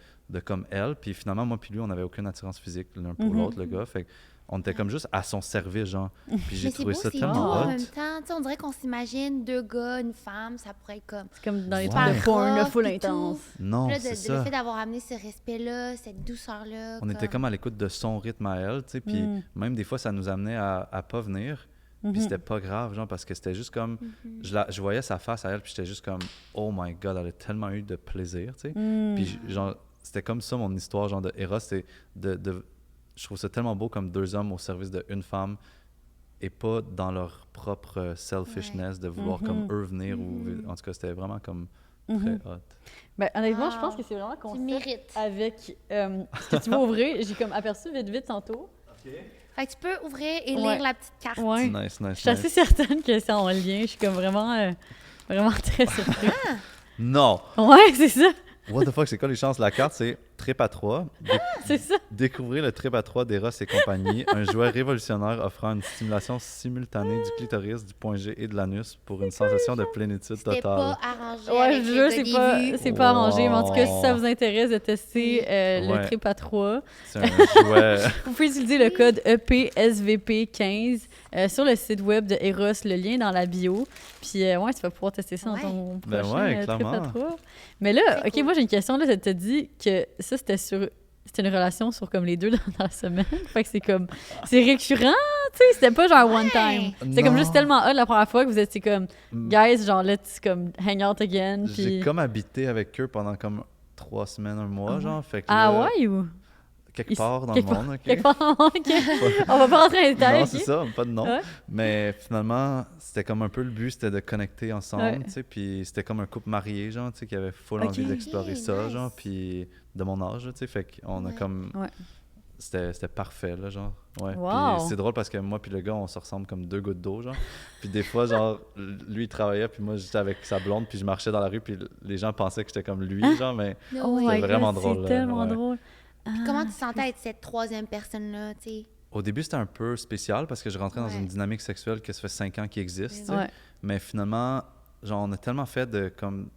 D: comme elle. Puis finalement, moi puis lui, on n'avait aucune attirance physique l'un pour l'autre, le gars. Fait on était comme juste à son service, genre. Puis j'ai
C: Mais c'est
D: trouvé
C: beau,
D: ça
C: c'est
D: tellement
C: beau en
D: hot.
C: même temps. Tu sais, on dirait qu'on s'imagine 2 gars, une femme, ça pourrait être comme.
B: C'est comme dans les
D: Ouais.
B: films de porn, là,
C: rough
B: full
C: et tout.
B: intense.
D: Non,
C: Là,
D: c'est
C: le
D: ça.
C: fait d'avoir amené ce respect-là, cette douceur-là.
D: On était comme à l'écoute de son rythme à elle, tu sais. Puis même des fois, ça nous amenait à pas venir. Puis c'était pas grave, genre, parce que c'était juste comme... Je voyais sa face à elle, puis j'étais juste comme... Oh my God, elle a tellement eu de plaisir, tu sais. Puis genre, c'était comme ça mon histoire, genre, de Eros. C'est je trouve ça tellement beau comme 2 hommes au service d'une femme et pas dans leur propre selfishness de vouloir comme eux venir. Ou en tout cas, c'était vraiment comme très hot.
B: Ben, honnêtement, je
C: Wow.
B: pense que c'est vraiment
C: Tu
B: concept
C: mérites.
B: avec ce que tu vas ouvrir. J'ai comme aperçu vite tantôt.
C: Fait que tu peux ouvrir et
B: Ouais.
C: lire la petite carte.
B: Ouais.
D: Nice,
B: Je
D: nice,
B: suis assez
D: nice.
B: certaine que c'est en lien. Je suis comme vraiment très surprise.
D: Non!
B: Ouais, c'est ça.
D: What the fuck, c'est quoi les chances? La carte, c'est Trip à 3.
B: C'est ça.
D: Découvrez le Trip à 3 d'Eros et compagnie, un jouet révolutionnaire offrant une stimulation simultanée du clitoris, du point G et de l'anus pour une sensation de plénitude
C: C'était
D: totale.
C: pas arrangé
B: Ouais,
C: avec
B: je
C: les
B: jure,
C: gars des vues.
B: c'est pas arrangé. Mais en tout cas, si
D: Wow.
B: ça vous intéresse de tester le
D: Ouais.
B: Trip à 3,
D: C'est un jouet.
B: vous pouvez utiliser le code EPSVP15 sur le site web de Eros, le lien dans la bio. Puis, ouais, tu vas pouvoir tester ça dans ton
D: Ben
B: prochain
D: ouais,
B: Trip à
D: clairement.
B: 3. Mais là,
C: Très
B: OK,
C: cool.
B: moi, j'ai une question. Là, ça te dit que ça, c'était une relation sur comme les deux dans la semaine. Fait que c'est récurrent, tu sais, c'était pas genre one time. C'était comme
D: Non.
B: juste tellement hot la première fois que vous étiez comme,
D: Mm.
B: guys, genre, let's comme hang out again.
D: J'ai
B: Puis...
D: comme habité avec eux pendant comme 3 semaines, un mois,
B: Ah ouais.
D: genre. Fait que
B: Ah
D: là,
B: ouais ou?
D: quelque part dans
B: quelque
D: le monde, OK?
B: Quelque part, OK. On va pas rentrer dans les détails,
D: Non,
B: OK?
D: c'est ça, pas de nom.
B: Ouais.
D: Mais finalement, c'était comme un peu le but, c'était de connecter ensemble,
B: Ouais.
D: tu sais, puis c'était comme un couple marié, genre, tu sais, qui avait full
B: Ok.
D: envie d'explorer
C: Ok,
D: ça,
C: nice.
D: genre, puis de mon âge, tu sais, fait qu'on a
C: Ouais.
D: comme...
B: Ouais.
D: C'était parfait, là, genre. Ouais.
B: Wow.
D: Puis c'est drôle parce que moi puis le gars, on se ressemble comme 2 gouttes d'eau, genre. Puis des fois, genre, lui, il travaillait, puis moi, j'étais avec sa blonde, puis je marchais dans la rue, puis les gens pensaient que j'étais comme lui, genre, mais...
C: No
B: Oh
C: way.
B: my
D: vraiment
B: God,
D: drôle,
B: c'est
D: là,
B: tellement
D: ouais.
B: drôle.
C: Comment tu te sentais être cette troisième personne-là, tu sais?
D: Au début, c'était un peu spécial parce que je rentrais dans
C: Ouais.
D: une dynamique sexuelle que ça fait 5 ans qu'il existe, tu sais.
B: Ouais.
D: Mais finalement, genre, on a tellement fait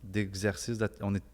D: d'exercices,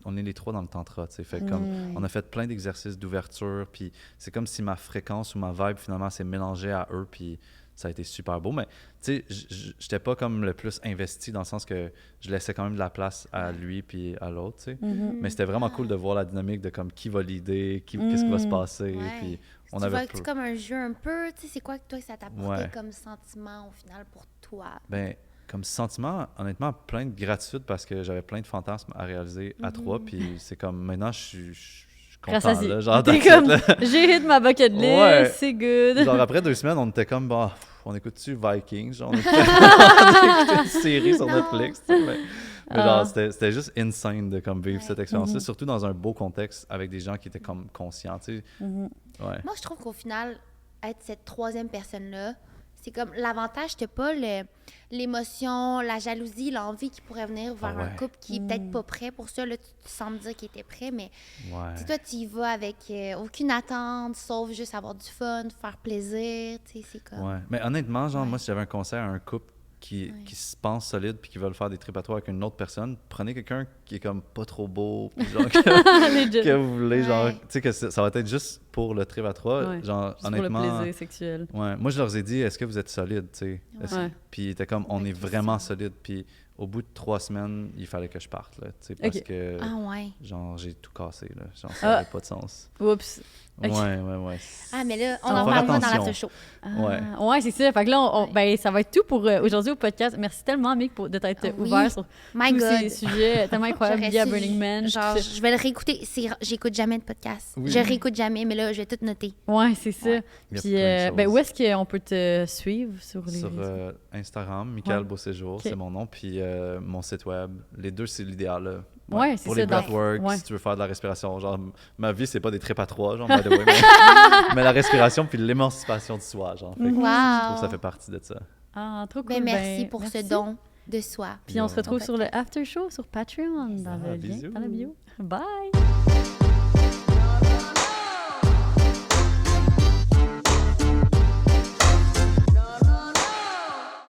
D: on est les trois dans le tantra, tu sais, fait comme,
B: Mm.
D: on a fait plein d'exercices d'ouverture, puis c'est comme si ma fréquence ou ma vibe, finalement, s'est mélangée à eux, puis ça a été super beau, mais, tu sais, j'étais pas comme le plus investi dans le sens que je laissais quand même de la place à lui puis à l'autre, tu sais.
B: Mhm.
D: Mais c'était vraiment cool de voir la dynamique de comme qui va l'idée, qu'est-ce qui va se passer,
C: Ouais.
D: puis on
C: Tu
D: avait...
C: vois-tu comme un jeu un peu, tu sais, c'est quoi que toi, ça t'apportait
D: Ouais.
C: comme sentiment au final pour toi?
D: Ben, comme sentiment, honnêtement, plein de gratitude parce que j'avais plein de fantasmes à réaliser à 3. Puis c'est comme maintenant, je suis content.
B: Rassasié.
D: Là, genre,
B: T'es
D: that's it,
B: comme,
D: là.
B: j'ai hit ma bucket list,
D: Ouais.
B: c'est good.
D: Genre après 2 semaines, on était comme, bah, on écoute-tu Vikings? Genre, on écoutait une série sur Netflix. Tu sais, mais
B: Ah.
D: genre, c'était juste insane de comme vivre
C: Ouais.
D: cette expérience-là,
B: Mhm.
D: surtout dans un beau contexte avec des gens qui étaient comme conscients. Tu sais.
B: Mhm.
D: Ouais.
C: Moi, je trouve qu'au final, être cette troisième personne-là, c'est comme l'avantage, t'as pas l'émotion, la jalousie, l'envie qui pourrait venir vers
D: Ah
C: un
D: ouais.
C: couple qui est peut-être pas prêt pour ça. Là, tu sembles dire qu'il était prêt, mais tu
D: Ouais.
C: sais, toi, tu y vas avec aucune attente, sauf juste avoir du fun, faire plaisir. Tu sais, c'est comme.
D: Ouais. Mais honnêtement, genre,
C: Ouais.
D: moi, si j'avais un conseil à un couple qui se pense solide puis qui veulent faire des trips à 3 avec une autre personne, prenez quelqu'un qui est comme pas trop beau, puis genre
B: Legit.
D: que vous voulez, genre,
C: Ouais.
D: tu sais, que ça va être juste pour le trip à 3.
B: Ouais.
D: Genre,
B: Juste
D: honnêtement.
B: pour le plaisir sexuel.
D: Ouais, moi, je leur ai dit, est-ce que vous êtes solide, tu sais? Est-ce-
B: Ouais.
D: Puis ils étaient comme, on
C: Bonne
D: est
C: question.
D: vraiment solide. Puis au bout de 3 semaines, il fallait que je parte, là, tu sais, parce
B: Ok.
D: que,
C: Ah ouais.
D: genre, j'ai tout cassé, là. Genre, ça
B: Ah.
D: n'avait pas de sens.
B: Oups. Ok.
D: Ouais.
C: Ah, mais là, on
D: Faut
C: en
D: faire
C: parlera dans
D: attention.
C: l'after show.
D: Ouais.
B: Ouais, c'est ça. Fait que là,
C: Ouais.
B: ben, ça va être tout pour aujourd'hui au podcast. Merci tellement, Mick, de t'être
C: Ah oui.
B: ouvert sur
C: My
B: tous
C: God.
B: ces sujets tellement incroyables
C: J'aurais
B: liés à
C: su-
B: Burning Man.
C: Genre,
B: Puis
C: je vais le réécouter. J'écoute jamais de podcast.
D: Oui.
C: Je réécoute jamais, mais là, je vais tout noter.
B: ouais, c'est ça.
C: Ouais.
D: Il y a
B: Puis,
D: plein de
B: ben,
D: choses.
B: où est-ce qu'on peut te suivre sur les
D: Sur
B: réseaux?
D: Instagram, Michael
B: Ouais.
D: Beauséjour,
B: Ok.
D: c'est mon nom, puis mon site web. Les deux, c'est l'idéal. Là.
B: Ouais, c'est
D: Pour
B: ça,
D: les
B: dans-
D: breathwork,
B: ouais.
D: si tu veux faire de la respiration. Genre, ma vie, c'est pas des trips à 3, genre, by the way, mais la respiration puis l'émancipation de soi, genre. Fait que
C: Wow.
D: je trouve que ça fait partie de ça.
B: Ah, trop cool.
C: Ben, merci
B: Ben,
C: pour
B: merci.
C: ce don de soi.
B: Puis on se retrouve
C: Bon
B: sur le after show sur Patreon dans
D: Ah,
B: le lien
D: bisous.
B: dans la bio. Bye!